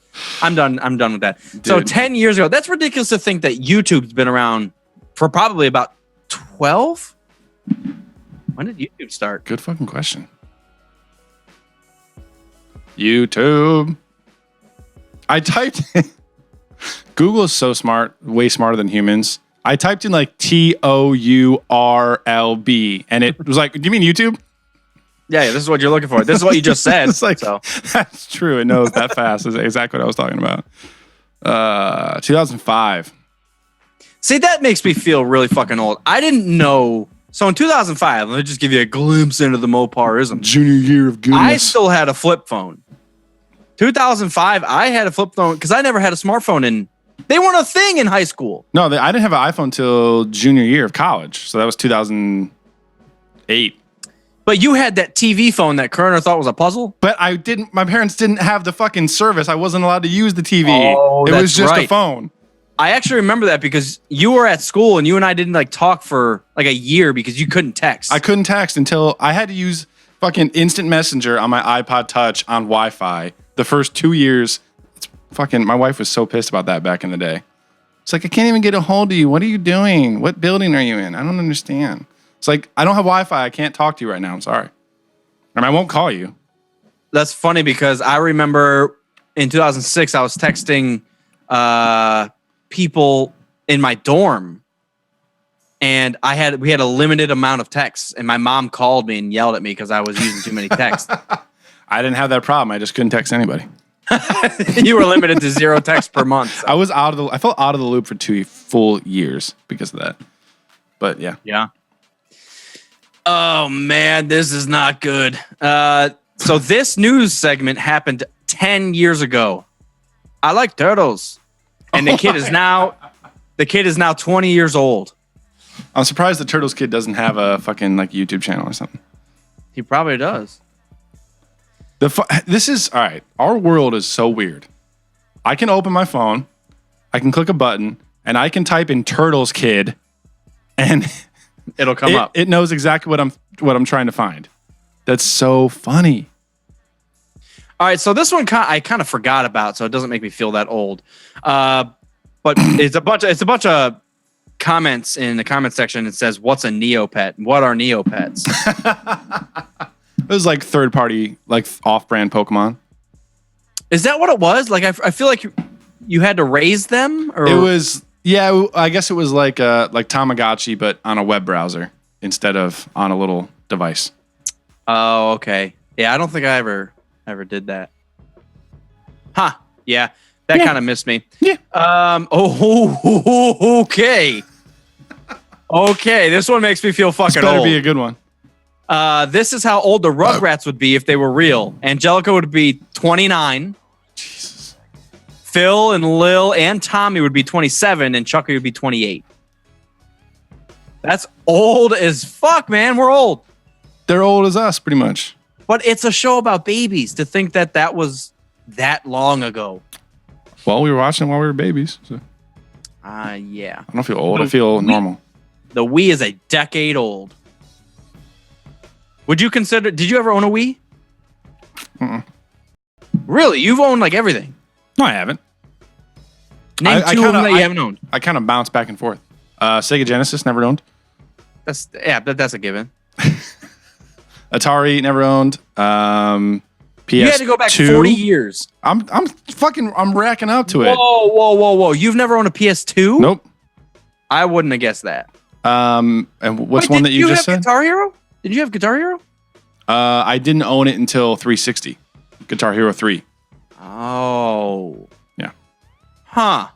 [SPEAKER 1] I'm done with that. Dude. So 10 years ago, that's ridiculous to think that YouTube's been around for probably about 12? When did YouTube start?
[SPEAKER 2] Good fucking question. YouTube. I typed in... Google is so smart, way smarter than humans. I typed in like TOURLB and it was like, do you mean YouTube?
[SPEAKER 1] Yeah, this is what you're looking for. This is what you just said.
[SPEAKER 2] It's like, so. That's true. It knows that fast. Is exactly what I was talking about. 2005.
[SPEAKER 1] See, that makes me feel really fucking old. I didn't know... So in 2005, let me just give you a glimpse into the Moparism.
[SPEAKER 2] Junior year of goodness.
[SPEAKER 1] I still had a flip phone. 2005, I had a flip phone because I never had a smartphone and they weren't a thing in high school.
[SPEAKER 2] No, I didn't have an iPhone till junior year of college. So that was 2008.
[SPEAKER 1] But you had that TV phone that Kerner thought was a puzzle?
[SPEAKER 2] But I didn't. My parents didn't have the fucking service. I wasn't allowed to use the TV.
[SPEAKER 1] Oh,
[SPEAKER 2] it was just a phone.
[SPEAKER 1] I actually remember that because you were at school and you and I didn't like talk for like a year because you couldn't text.
[SPEAKER 2] I couldn't text until I had to use fucking instant messenger on my iPod Touch on Wi-Fi. The first 2 years, my wife was so pissed about that back in the day. It's like, I can't even get a hold of you. What are you doing? What building are you in? I don't understand. It's like, I don't have Wi-Fi. I can't talk to you right now. I'm sorry. And I won't call you.
[SPEAKER 1] That's funny because I remember in 2006, I was texting people in my dorm, and we had a limited amount of texts, and my mom called me and yelled at me because I was using too many texts.
[SPEAKER 2] I didn't have that problem. I just couldn't text anybody.
[SPEAKER 1] You were limited to 0 texts per month. So.
[SPEAKER 2] I felt out of the loop for 2 full years because of that. But yeah.
[SPEAKER 1] Yeah. Oh man, this is not good. So this news segment happened 10 years ago. I like turtles. And the kid is now 20 years old.
[SPEAKER 2] I'm surprised the Turtles kid doesn't have a fucking like YouTube channel or something.
[SPEAKER 1] He probably does.
[SPEAKER 2] This is all right. Our world is so weird. I can open my phone, I can click a button, and I can type in Turtles kid, and
[SPEAKER 1] it'll come up.
[SPEAKER 2] It knows exactly what I'm trying to find. That's so funny.
[SPEAKER 1] All right, so this one I kind of forgot about, so it doesn't make me feel that old. But it's a bunch of comments in the comment section. It says, "What's a Neopet? What are Neopets?"
[SPEAKER 2] It was like third party, like off-brand Pokemon.
[SPEAKER 1] Is that what it was? Like I feel like you had to raise them, or
[SPEAKER 2] it was. Yeah, I guess it was like Tamagotchi, but on a web browser instead of on a little device.
[SPEAKER 1] Oh, okay. Yeah, I don't think I ever did that. Huh. Yeah. That kind of missed me.
[SPEAKER 2] Yeah.
[SPEAKER 1] Okay. Okay. This one makes me feel fucking
[SPEAKER 2] this better
[SPEAKER 1] old.
[SPEAKER 2] Be a good one.
[SPEAKER 1] This is how old the Rugrats would be if they were real. Angelica would be 29.
[SPEAKER 2] Jesus.
[SPEAKER 1] Phil and Lil and Tommy would be 27, and Chucky would be 28. That's old as fuck, man. We're old.
[SPEAKER 2] They're old as us, pretty much.
[SPEAKER 1] But it's a show about babies. To think that was that long ago.
[SPEAKER 2] Well, we were watching it while we were babies. So.
[SPEAKER 1] Yeah.
[SPEAKER 2] I don't feel old. I feel normal.
[SPEAKER 1] The Wii is a decade old. Would you consider? Did you ever own a Wii? Really? You've owned like everything?
[SPEAKER 2] No, I haven't.
[SPEAKER 1] Name two of them that you haven't owned.
[SPEAKER 2] I kind of bounce back and forth. Sega Genesis, never owned.
[SPEAKER 1] That's a given.
[SPEAKER 2] Atari, never owned. PS2.
[SPEAKER 1] You had to go back 40 years.
[SPEAKER 2] I'm racking up to it.
[SPEAKER 1] Whoa. You've never owned a PS2?
[SPEAKER 2] Nope.
[SPEAKER 1] I wouldn't have guessed that.
[SPEAKER 2] And what's one that you just said?
[SPEAKER 1] Guitar Hero? Did you have Guitar Hero?
[SPEAKER 2] I didn't own it until 360. Guitar Hero 3.
[SPEAKER 1] Oh.
[SPEAKER 2] Yeah.
[SPEAKER 1] Huh.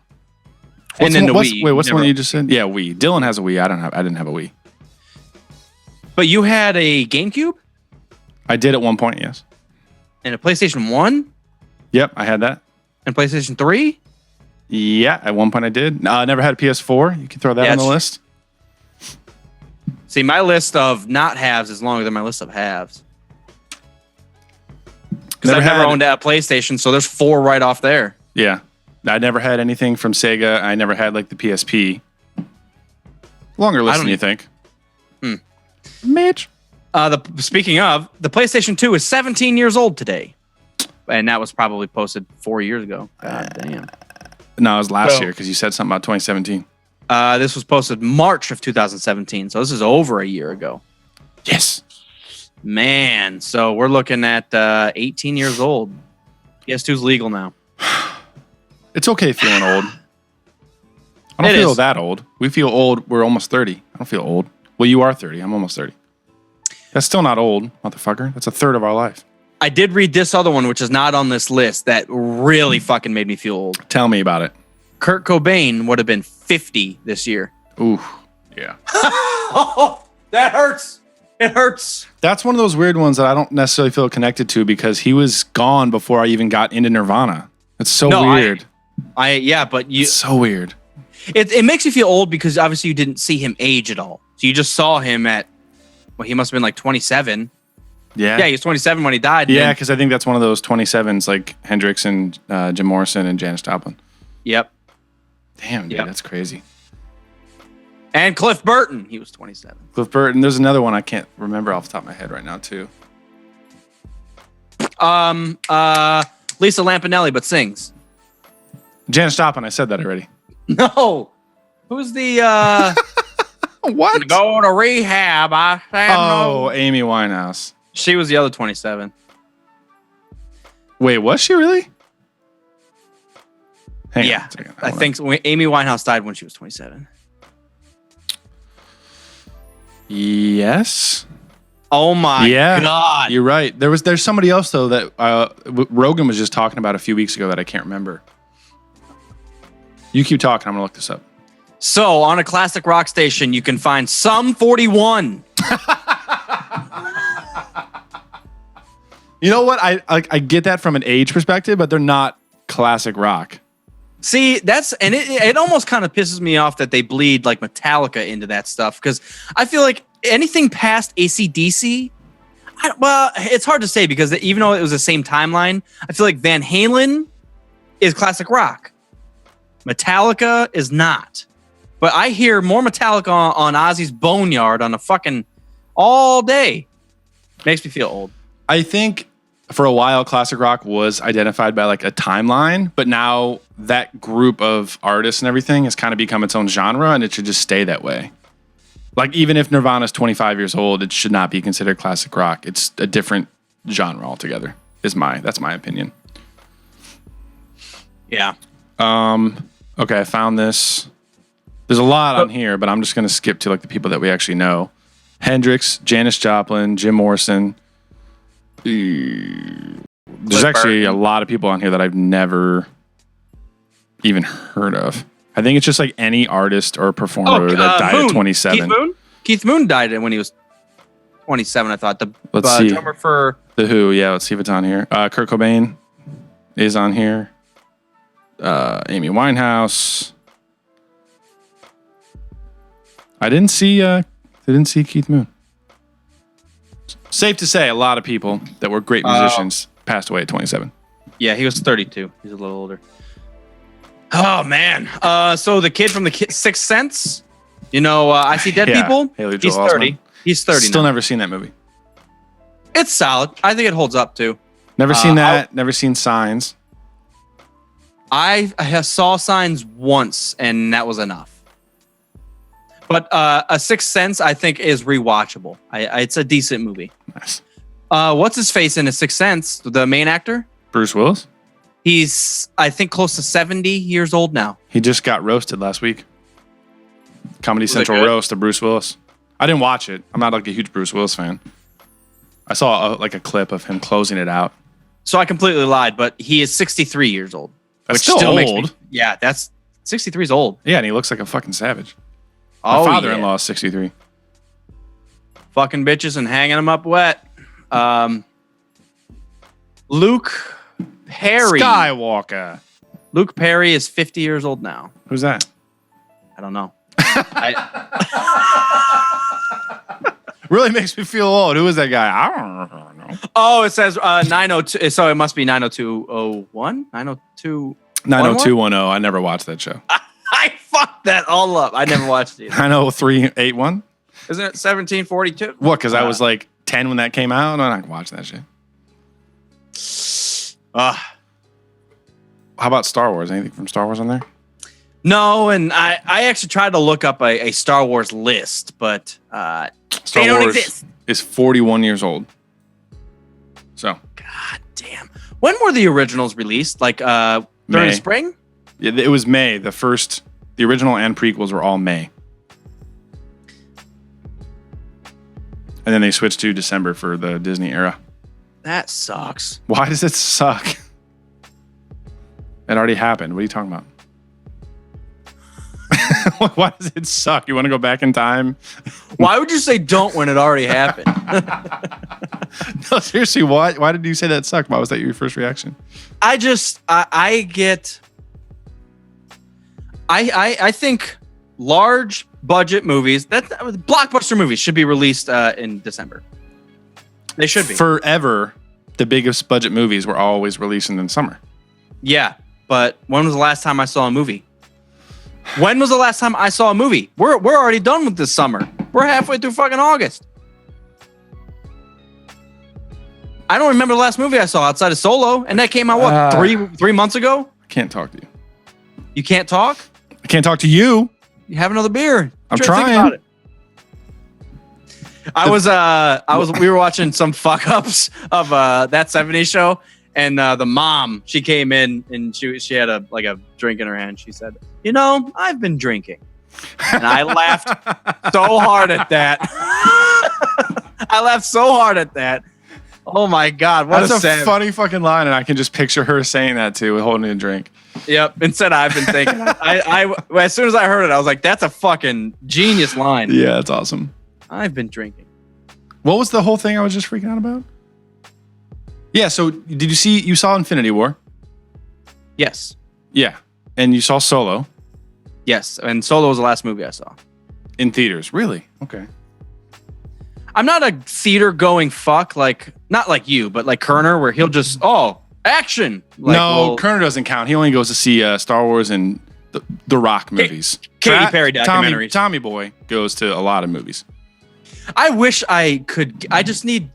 [SPEAKER 1] And then the Wii.
[SPEAKER 2] Wait, what's the one that you just said? Yeah, Wii. Dylan has a Wii. I didn't have a Wii.
[SPEAKER 1] But you had a GameCube?
[SPEAKER 2] I did at one point, yes.
[SPEAKER 1] And a PlayStation 1?
[SPEAKER 2] Yep, I had that.
[SPEAKER 1] And PlayStation 3?
[SPEAKER 2] Yeah, at one point I did. I never had a PS4. You can throw that on the list.
[SPEAKER 1] See, my list of not halves is longer than my list of halves. Because I never owned a PlayStation, so there's 4 right off there.
[SPEAKER 2] Yeah. I never had anything from Sega. I never had like the PSP. Longer list than you think. Mitch.
[SPEAKER 1] Speaking of, the PlayStation 2 is 17 years old today. And that was probably posted 4 years ago. God damn.
[SPEAKER 2] No, it was last year because you said something about 2017.
[SPEAKER 1] This was posted March of 2017. So this is over a year ago.
[SPEAKER 2] Yes.
[SPEAKER 1] Man. So we're looking at 18 years old. PS2's legal now.
[SPEAKER 2] It's okay feeling old. I don't feel that old. We feel old. We're almost 30. I don't feel old. Well, you are 30. I'm almost 30. That's still not old, motherfucker. That's a third of our life.
[SPEAKER 1] I did read this other one, which is not on this list, that really fucking made me feel old.
[SPEAKER 2] Tell me about it.
[SPEAKER 1] Kurt Cobain would have been 50 this year.
[SPEAKER 2] Ooh, yeah.
[SPEAKER 1] Oh, that hurts. It hurts.
[SPEAKER 2] That's one of those weird ones that I don't necessarily feel connected to because he was gone before I even got into Nirvana. It's so weird.
[SPEAKER 1] It's
[SPEAKER 2] so weird.
[SPEAKER 1] It makes you feel old because obviously you didn't see him age at all. So you just saw him at, well, he must have been like 27.
[SPEAKER 2] Yeah.
[SPEAKER 1] Yeah, he was 27 when he died.
[SPEAKER 2] Yeah, because I think that's one of those 27s like Hendrix and Jim Morrison and Janis Joplin.
[SPEAKER 1] Yep.
[SPEAKER 2] Damn, dude, that's crazy.
[SPEAKER 1] And Cliff Burton, he was 27.
[SPEAKER 2] Cliff Burton. There's another one I can't remember off the top of my head right now, too.
[SPEAKER 1] Lisa Lampanelli, but sings.
[SPEAKER 2] Janis Joplin, I said that already.
[SPEAKER 1] No. Who's the
[SPEAKER 2] What?
[SPEAKER 1] Go to rehab. I said no.
[SPEAKER 2] Amy Winehouse.
[SPEAKER 1] She was the other 27.
[SPEAKER 2] Wait, was she really? Hang
[SPEAKER 1] Yeah,
[SPEAKER 2] on a second.
[SPEAKER 1] I think Amy Winehouse died when she was 27.
[SPEAKER 2] Yes.
[SPEAKER 1] Oh my God.
[SPEAKER 2] You're right. There's somebody else though that Rogan was just talking about a few weeks ago that I can't remember. You keep talking. I'm gonna look this up.
[SPEAKER 1] So on a classic rock station, you can find Sum 41.
[SPEAKER 2] You know what? I get that from an age perspective, but they're not classic rock.
[SPEAKER 1] See, it almost kind of pisses me off that they bleed like Metallica into that stuff, because I feel like anything past AC/DC, well, it's hard to say because even though it was the same timeline, I feel like Van Halen is classic rock. Metallica is not. But I hear more Metallica on Ozzy's Boneyard on a fucking all day. Makes me feel old.
[SPEAKER 2] I think for a while, classic rock was identified by like a timeline, but now that group of artists and everything has kind of become its own genre, and it should just stay that way. Like even if Nirvana's 25 years old, it should not be considered classic rock. It's a different genre altogether. That's my opinion.
[SPEAKER 1] Yeah.
[SPEAKER 2] Okay, I found this. There's a lot on here, but I'm just going to skip to like the people that we actually know. Hendrix, Janis Joplin, Jim Morrison. There's actually a lot of people on here that I've never even heard of. I think it's just like any artist or performer that died at 27.
[SPEAKER 1] Keith Moon died when he was 27, I thought.
[SPEAKER 2] Let's see.
[SPEAKER 1] Drummer for
[SPEAKER 2] The Who, yeah, let's see if it's on here. Kurt Cobain is on here. Amy Winehouse. I didn't see Keith Moon. Safe to say, a lot of people that were great musicians passed away at 27.
[SPEAKER 1] Yeah, he was 32. He's a little older. Oh man. So the kid from the Sixth Sense, I See Dead People.
[SPEAKER 2] Haley
[SPEAKER 1] He's
[SPEAKER 2] Joel
[SPEAKER 1] 30.
[SPEAKER 2] Osment.
[SPEAKER 1] He's 30.
[SPEAKER 2] Still
[SPEAKER 1] now.
[SPEAKER 2] never seen that movie.
[SPEAKER 1] It's solid. I think it holds up too.
[SPEAKER 2] Never seen that. Never seen Signs.
[SPEAKER 1] I saw Signs once, and that was enough. But A Sixth Sense, I think, is rewatchable. It's a decent movie.
[SPEAKER 2] Nice.
[SPEAKER 1] What's his face in A Sixth Sense? The main actor?
[SPEAKER 2] Bruce Willis?
[SPEAKER 1] He's, I think, close to 70 years old now.
[SPEAKER 2] He just got roasted last week. Comedy Central
[SPEAKER 1] good?
[SPEAKER 2] roast of Bruce Willis. I didn't watch it. I'm not like a huge Bruce Willis fan. I saw a clip of him closing it out.
[SPEAKER 1] So I completely lied, but he is 63 years old.
[SPEAKER 2] That's still old.
[SPEAKER 1] Yeah, 63 is old.
[SPEAKER 2] Yeah, and he looks like a fucking savage.
[SPEAKER 1] My
[SPEAKER 2] father-in-law is 63.
[SPEAKER 1] Fucking bitches and hanging them up wet. Luke Perry.
[SPEAKER 2] Skywalker.
[SPEAKER 1] Luke Perry is 50 years old now.
[SPEAKER 2] Who's that?
[SPEAKER 1] I don't know.
[SPEAKER 2] Really makes me feel old. Who is that guy? I don't know.
[SPEAKER 1] Oh, it says 902. So it must be 90201? 902.
[SPEAKER 2] 90210. I never watched that show.
[SPEAKER 1] I fucked that all up. I never watched it.
[SPEAKER 2] 90381?
[SPEAKER 1] Isn't it 1742?
[SPEAKER 2] What? Because I was like 10 when that came out? I'm not watching that shit. How about Star Wars? Anything from Star Wars on there?
[SPEAKER 1] No, and I actually tried to look up a Star Wars list, but
[SPEAKER 2] Star Wars is 41 years old. So.
[SPEAKER 1] God damn. When were the originals released? Like during
[SPEAKER 2] May.
[SPEAKER 1] spring?
[SPEAKER 2] Yeah, it was May. The original and prequels were all May. And then they switched to December for the Disney era.
[SPEAKER 1] That sucks.
[SPEAKER 2] Why does it suck? It already happened. What are you talking about? Why does it suck? You want to go back in time?
[SPEAKER 1] Why would you say don't when it already happened?
[SPEAKER 2] No, seriously, why did you say that sucked? Why was that your first reaction?
[SPEAKER 1] I think large budget movies, blockbuster movies should be released in December. They should be.
[SPEAKER 2] Forever, the biggest budget movies were always releasing in summer.
[SPEAKER 1] Yeah, but when was the last time I saw a movie? When was the last time I saw a movie? We're already done with this summer. We're halfway through fucking August. I don't remember the last movie I saw outside of Solo, and that came out what, three months ago?
[SPEAKER 2] I can't talk to you.
[SPEAKER 1] You can't talk?
[SPEAKER 2] I can't talk to you.
[SPEAKER 1] You have another beer.
[SPEAKER 2] I'm
[SPEAKER 1] Try to think
[SPEAKER 2] trying.
[SPEAKER 1] about it. We were watching some fuck ups of That 70s Show, and the mom, she came in and she had a drink in her hand. She said, I've been drinking. And I laughed so hard at that. Oh my God.
[SPEAKER 2] That's a funny fucking line. And I can just picture her saying that too, holding a drink.
[SPEAKER 1] Yep. Instead, I've been thinking, I as soon as I heard it, I was like, that's a fucking genius line.
[SPEAKER 2] Yeah, that's awesome.
[SPEAKER 1] I've been drinking.
[SPEAKER 2] What was the whole thing I was just freaking out about? Yeah. So you saw Infinity War?
[SPEAKER 1] Yes.
[SPEAKER 2] Yeah. And you saw Solo?
[SPEAKER 1] Yes. And Solo was the last movie I saw.
[SPEAKER 2] In theaters. Really? Okay.
[SPEAKER 1] I'm not a theater going fuck, not like you, but like Kerner, where he'll just, action.
[SPEAKER 2] Kerner doesn't count. He only goes to see Star Wars and the Rock movies.
[SPEAKER 1] Katy Perry documentaries.
[SPEAKER 2] Tommy Boy goes to a lot of movies.
[SPEAKER 1] I wish I could. I just need.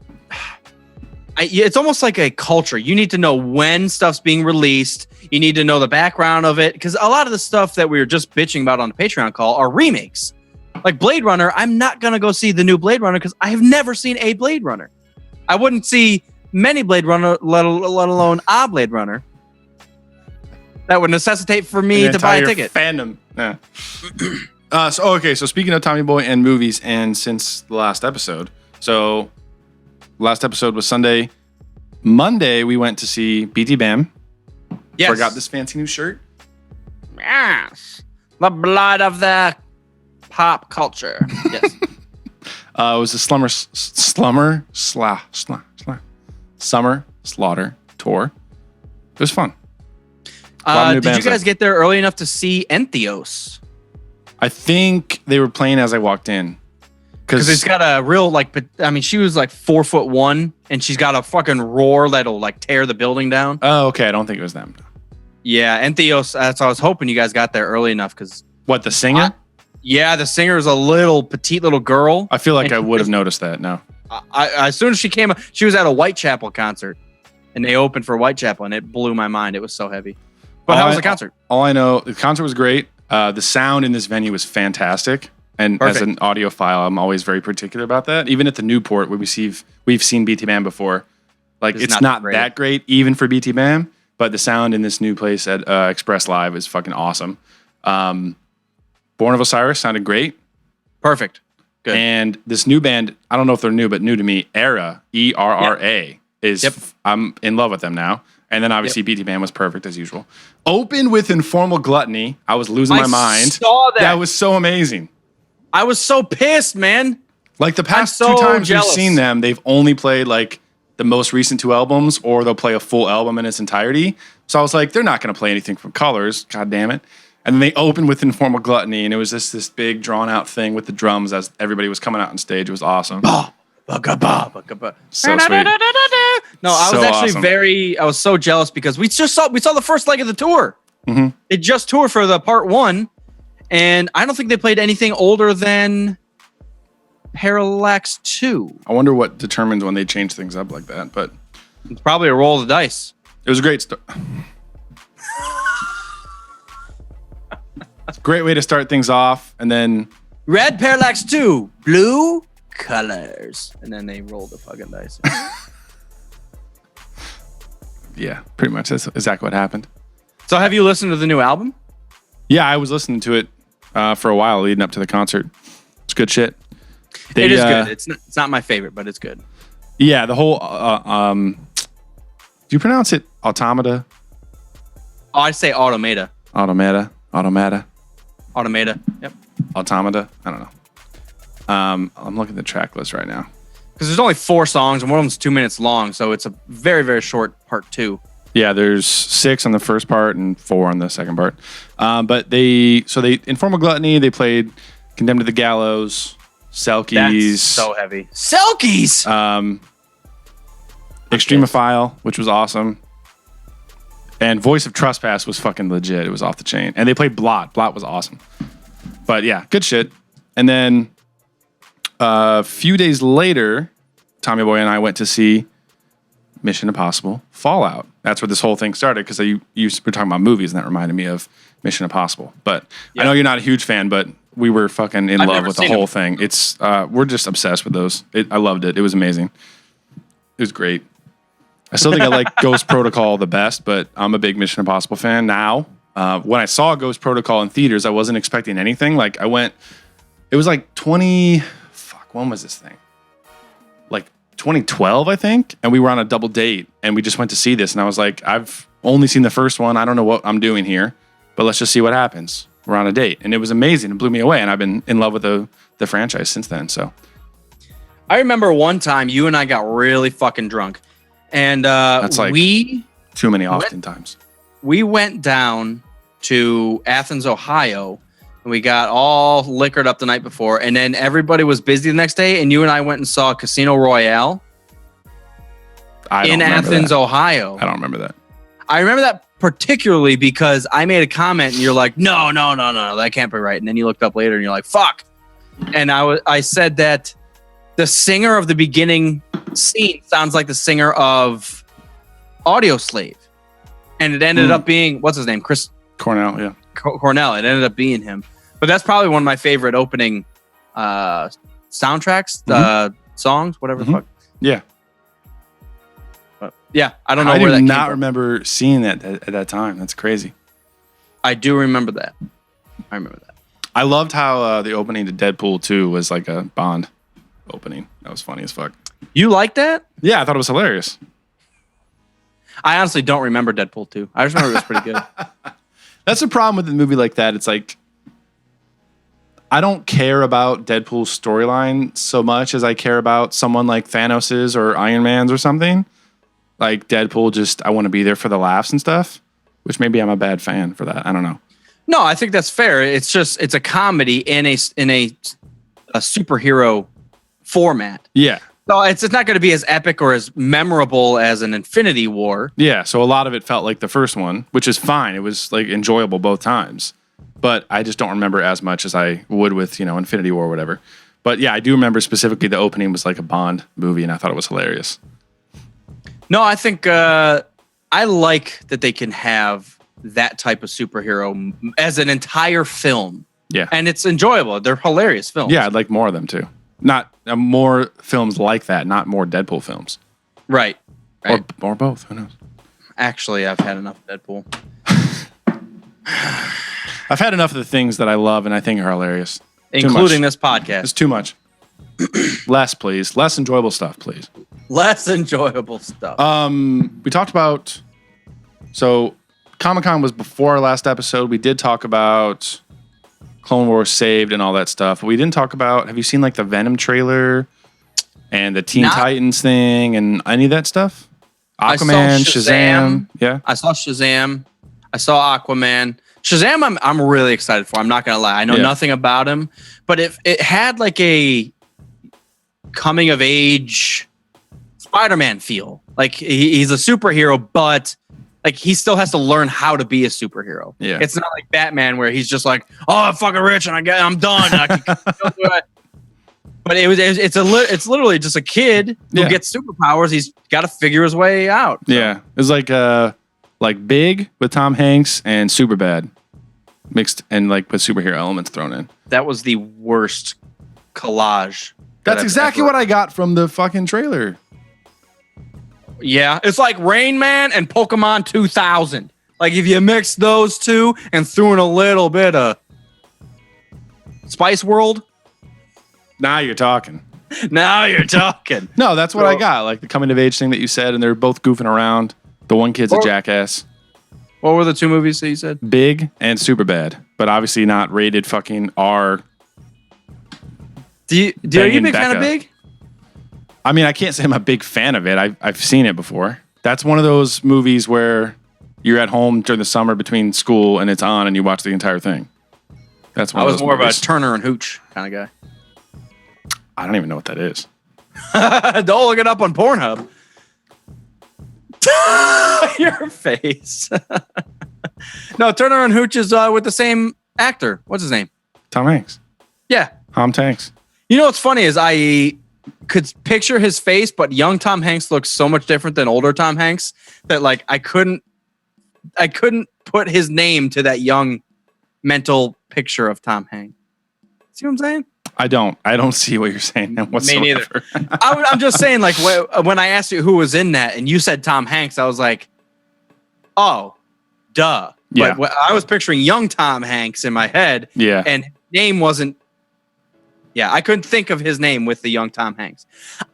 [SPEAKER 1] It's almost like a culture. You need to know when stuff's being released. You need to know the background of it. Because a lot of the stuff that we were just bitching about on the Patreon call are remakes. Like Blade Runner, I'm not going to go see the new Blade Runner because I have never seen a Blade Runner. I wouldn't see many Blade Runner, let alone a Blade Runner. That would necessitate for me to buy a ticket.
[SPEAKER 2] Fandom. Yeah. So speaking of Tommy Boy and movies, and since the last episode, last episode was Sunday. Monday, we went to see BT Bam.
[SPEAKER 1] Yes.
[SPEAKER 2] I got this fancy new shirt.
[SPEAKER 1] Yes. The blood of the pop culture. Yes.
[SPEAKER 2] It was the Summer Slaughter tour. It was fun.
[SPEAKER 1] Did you guys get there early enough to see Entheos?
[SPEAKER 2] I think they were playing as I walked in.
[SPEAKER 1] Because it's got a real, she was 4'1", and she's got a fucking roar that'll tear the building down.
[SPEAKER 2] Oh, okay. I don't think it was them.
[SPEAKER 1] Yeah, Entheos. So I was hoping you guys got there early enough because.
[SPEAKER 2] What, the singer?
[SPEAKER 1] Yeah, the singer is a petite little girl.
[SPEAKER 2] I feel like I would have noticed that. No.
[SPEAKER 1] As soon as she came, she was at a Whitechapel concert, and they opened for Whitechapel, and it blew my mind. It was so heavy. But how was the concert?
[SPEAKER 2] All I know, the concert was great. The sound in this venue was fantastic. And Perfect. As an audiophile, I'm always very particular about that. Even at the Newport, where we've seen BT Bam before, it's not that great, even for BT Bam. But the sound in this new place at Express Live is fucking awesome. Born of Osiris sounded great.
[SPEAKER 1] Perfect. Good.
[SPEAKER 2] And this new band, I don't know if they're new, but new to me, Era, ERRA, is. Yep. I'm in love with them now. And then obviously BT Bam was perfect as usual. Opened with Informal Gluttony. I was losing my mind. I saw that. That was so amazing.
[SPEAKER 1] I was so pissed, man.
[SPEAKER 2] The past two times we've seen them, they've only played the most recent two albums, or they'll play a full album in its entirety. So I was like, they're not going to play anything from Colors. God damn it. And then they opened with Informal Gluttony, and it was this big drawn out thing with the drums as everybody was coming out on stage. It was awesome. So sweet.
[SPEAKER 1] No, I was actually I was so jealous because we saw the first leg of the tour.
[SPEAKER 2] Mm-hmm.
[SPEAKER 1] They just toured for the part 1. And I don't think they played anything older than Parallax 2.
[SPEAKER 2] I wonder what determines when they change things up like that, but
[SPEAKER 1] it's probably a roll of the dice.
[SPEAKER 2] It was a great start. It's a great way to start things off, and then
[SPEAKER 1] Red Parallax 2, blue colors, and then they roll the fucking dice.
[SPEAKER 2] Yeah, pretty much that's exactly what happened.
[SPEAKER 1] So, have you listened to the new album?
[SPEAKER 2] Yeah, I was listening to it for a while leading up to the concert. It's good shit.
[SPEAKER 1] It is good. It's not my favorite, but it's good.
[SPEAKER 2] Yeah, the whole do you pronounce it automata?
[SPEAKER 1] Oh, I say automata.
[SPEAKER 2] Automata.
[SPEAKER 1] Yep.
[SPEAKER 2] Automata. I don't know. I'm looking at the track list right now.
[SPEAKER 1] Because there's only 4 songs and one of them's 2 minutes long, so it's a very, very short part 2.
[SPEAKER 2] Yeah, there's 6 on the first part and 4 on the second part. But they Informal Gluttony, they played Condemned to the Gallows, Selkies.
[SPEAKER 1] That's so heavy. Selkies!
[SPEAKER 2] Extremophile, which was awesome. And Voice of Trespass was fucking legit. It was off the chain. And they played Blot. Blot was awesome. But yeah, good shit. And then a few days later, Tommy Boy and I went to see Mission Impossible Fallout. That's where this whole thing started, because you were talking about movies, and that reminded me of Mission Impossible. But I know you're not a huge fan, but we were fucking in love with the whole thing. It's we're just obsessed with those. I loved it. It was amazing. It was great. I still think I like Ghost Protocol the best, but I'm a big Mission Impossible fan now. When I saw Ghost Protocol in theaters, I wasn't expecting anything. Like I went, it was like when was this thing? Like 2012, I think. And we were on a double date and we just went to see this. And I was like, I've only seen the first one. I don't know what I'm doing here, but let's just see what happens. We're on a date. And it was amazing. It blew me away. And I've been in love with the franchise since then. So
[SPEAKER 1] I remember one time you and I got really fucking drunk. And
[SPEAKER 2] that's like too many times.
[SPEAKER 1] We went down to Athens, Ohio, and we got all liquored up the night before, and then everybody was busy the next day, and you and I went and saw Casino Royale in Athens, Ohio.
[SPEAKER 2] I don't remember that.
[SPEAKER 1] I remember that particularly because I made a comment, and you're like, no, that can't be right. And then you looked up later, and you're like, fuck. And I said that the singer of the beginning scene sounds like the singer of Audio Slave. And it ended up being, what's his name? Chris
[SPEAKER 2] Cornell, yeah.
[SPEAKER 1] Cornell. It ended up being him. But that's probably one of my favorite opening soundtracks, songs, whatever the fuck.
[SPEAKER 2] Yeah.
[SPEAKER 1] But yeah, I don't know
[SPEAKER 2] where that came from. I do not remember seeing that at that time. That's crazy.
[SPEAKER 1] I do remember that. I remember that.
[SPEAKER 2] I loved how the opening to Deadpool 2 was like a Bond opening. That was funny as fuck.
[SPEAKER 1] You like that?
[SPEAKER 2] Yeah, I thought it was hilarious.
[SPEAKER 1] I honestly don't remember Deadpool 2. I just remember it was pretty good.
[SPEAKER 2] That's the problem with a movie like that. It's like, I don't care about Deadpool's storyline so much as I care about someone like Thanos's or Iron Man's or something. Like Deadpool, just I want to be there for the laughs and stuff, which maybe I'm a bad fan for that. I don't know.
[SPEAKER 1] No, I think that's fair. It's just it's a comedy in a superhero format.
[SPEAKER 2] Yeah.
[SPEAKER 1] So it's not going to be as epic or as memorable as an Infinity War.
[SPEAKER 2] Yeah, so a lot of it felt like the first one, which is fine. It was like enjoyable both times. But I just don't remember as much as I would with, Infinity War or whatever. But yeah, I do remember specifically the opening was like a Bond movie and I thought it was hilarious.
[SPEAKER 1] No, I think I like that they can have that type of superhero as an entire film.
[SPEAKER 2] Yeah.
[SPEAKER 1] And it's enjoyable. They're hilarious films.
[SPEAKER 2] Yeah, I'd like more of them too. Not more films like that, not more Deadpool films.
[SPEAKER 1] Right.
[SPEAKER 2] Or both. Who knows?
[SPEAKER 1] Actually, I've had enough of Deadpool.
[SPEAKER 2] I've had enough of the things that I love and I think are hilarious.
[SPEAKER 1] Including this podcast.
[SPEAKER 2] It's too much. Less, please. Less enjoyable stuff, please.
[SPEAKER 1] Less enjoyable stuff.
[SPEAKER 2] We talked about... So, Comic-Con was before our last episode. We did talk about Clone Wars Saved and all that stuff. But we didn't talk about... Have you seen like the Venom trailer and the Teen Titans thing and any of that stuff? Aquaman, Shazam. Yeah.
[SPEAKER 1] I saw Shazam. I saw Aquaman. Shazam, I'm really excited for. I'm not gonna lie. I know nothing about him, but if it had like a coming of age Spider-Man feel, like he's a superhero, but like he still has to learn how to be a superhero.
[SPEAKER 2] Yeah,
[SPEAKER 1] it's not like Batman where he's just like, oh, I'm fucking rich and I'm done. I can do it. But it's literally just a kid who gets superpowers. He's got to figure his way out.
[SPEAKER 2] So. Yeah, it's like Big with Tom Hanks and Superbad mixed and like with superhero elements thrown in.
[SPEAKER 1] That was the worst collage.
[SPEAKER 2] That's exactly what I got from the fucking trailer.
[SPEAKER 1] Yeah, it's like Rain Man and Pokemon 2000. Like if you mix those two and threw in a little bit of Spice World.
[SPEAKER 2] Now you're talking.
[SPEAKER 1] Now you're talking.
[SPEAKER 2] No, that's what I got. Like the coming of age thing that you said, and they're both goofing around. The one kid's a jackass.
[SPEAKER 1] What were the two movies that you said?
[SPEAKER 2] Big and Superbad, but obviously not rated fucking R.
[SPEAKER 1] Are you a big fan of Big?
[SPEAKER 2] I mean, I can't say I'm a big fan of it. I've seen it before. That's one of those movies where you're at home during the summer between school and it's on and you watch the entire thing. That's one. I was
[SPEAKER 1] more of a Turner and Hooch kind of guy.
[SPEAKER 2] I don't even know what that is.
[SPEAKER 1] Don't look it up on Pornhub. Your face. No, Turner and Hooch is with the same actor. What's his name?
[SPEAKER 2] Tom Hanks.
[SPEAKER 1] Yeah.
[SPEAKER 2] Tom Hanks.
[SPEAKER 1] You know what's funny is I could picture his face, but young Tom Hanks looks so much different than older Tom Hanks that like I couldn't put his name to that young mental picture of Tom Hanks. See what I'm saying?
[SPEAKER 2] I don't see what you're saying whatsoever.
[SPEAKER 1] Me neither. I'm just saying, like, when I asked you who was in that and you said Tom Hanks, I was like, oh, duh.
[SPEAKER 2] Yeah.
[SPEAKER 1] But I was picturing young Tom Hanks in my head.
[SPEAKER 2] Yeah.
[SPEAKER 1] And his name wasn't. Yeah, I couldn't think of his name with the young Tom Hanks.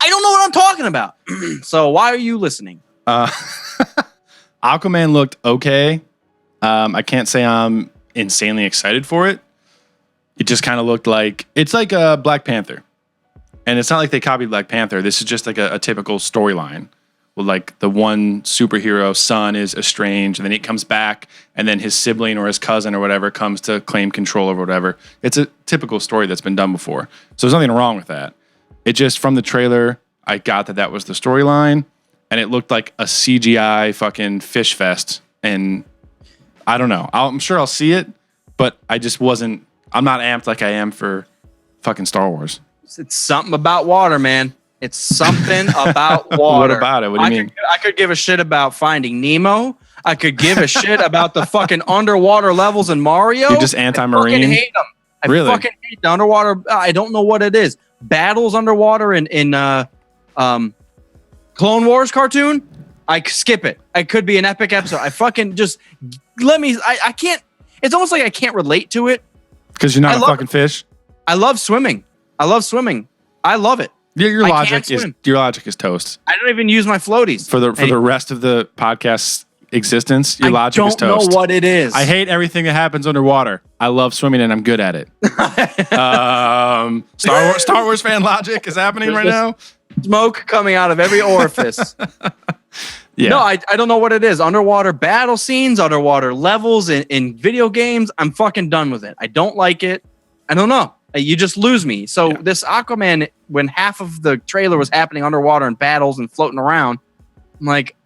[SPEAKER 1] I don't know what I'm talking about. So why are you listening?
[SPEAKER 2] Aquaman looked okay. I can't say I'm insanely excited for it. It just kind of looked like it's like a Black Panther, and it's not like they copied Black Panther. This is just like a typical storyline with like the one superhero son is estranged, and then he comes back, and then his sibling or his cousin or whatever comes to claim control over whatever. It's a typical story that's been done before, so there's nothing wrong with that. It just from the trailer, I got that was the storyline, and it looked like a CGI fucking fish fest, and I don't know. I'm sure I'll see it, but I just wasn't. I'm not amped like I am for fucking Star Wars.
[SPEAKER 1] It's something about water, man. It's something about water.
[SPEAKER 2] What about it? What do you mean?
[SPEAKER 1] I could give a shit about Finding Nemo. I could give a shit about the fucking underwater levels in Mario.
[SPEAKER 2] You're just anti-marine?
[SPEAKER 1] I fucking hate them. I fucking hate the underwater. I don't know what it is. Battles underwater in Clone Wars cartoon. I skip it. It could be an epic episode. I fucking just let me. I can't. It's almost like I can't relate to it.
[SPEAKER 2] Because you're not a fucking fish?
[SPEAKER 1] I love swimming. I love it.
[SPEAKER 2] Your logic is toast.
[SPEAKER 1] I don't even use my floaties.
[SPEAKER 2] For the rest of the podcast's existence, your logic is toast.
[SPEAKER 1] I don't know what it is.
[SPEAKER 2] I hate everything that happens underwater. I love swimming and I'm good at it. Star Wars fan logic is happening right now.
[SPEAKER 1] Smoke coming out of every orifice.
[SPEAKER 2] Yeah.
[SPEAKER 1] No, I don't know what it is. Underwater battle scenes, underwater levels in video games. I'm fucking done with it. I don't like it. I don't know. You just lose me. So this Aquaman, when half of the trailer was happening underwater and battles and floating around, I'm like,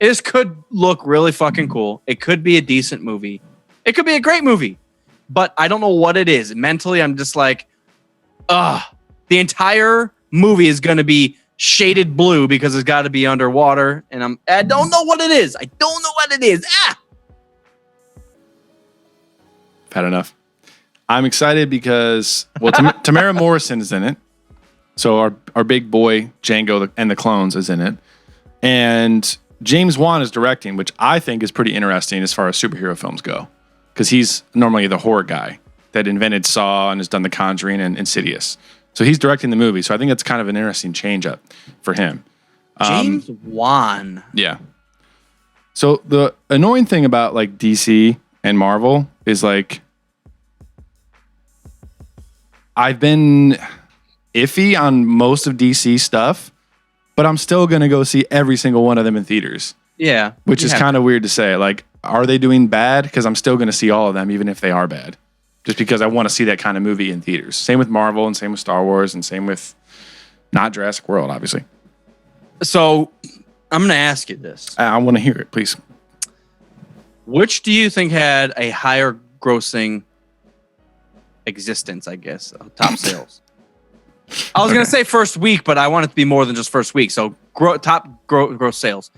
[SPEAKER 1] this could look really fucking cool. It could be a decent movie. It could be a great movie. But I don't know what it is. Mentally, I'm just like, the entire movie is going to be shaded blue because it's got to be underwater, and I don't know what it is. I don't know what it is.
[SPEAKER 2] Had enough. I'm excited because Tamara Morrison is in it, so our big boy Django and the Clones is in it, and James Wan is directing, which I think is pretty interesting as far as superhero films go, because he's normally the horror guy that invented Saw and has done The Conjuring and Insidious. So he's directing the movie. So I think it's kind of an interesting change up for him.
[SPEAKER 1] James Wan.
[SPEAKER 2] Yeah. So the annoying thing about like DC and Marvel is like I've been iffy on most of DC stuff, but I'm still going to go see every single one of them in theaters.
[SPEAKER 1] Yeah.
[SPEAKER 2] Which is kind of weird to say. Like, are they doing bad? Because I'm still going to see all of them, even if they are bad. Just because I want to see that kind of movie in theaters. Same with Marvel and same with Star Wars and same with not Jurassic World, obviously.
[SPEAKER 1] So I'm going to ask you this.
[SPEAKER 2] I want to hear it, please.
[SPEAKER 1] Which do you think had a higher grossing existence, I guess, of top sales? I was going to say first week, but I want it to be more than just first week. So top gross sales.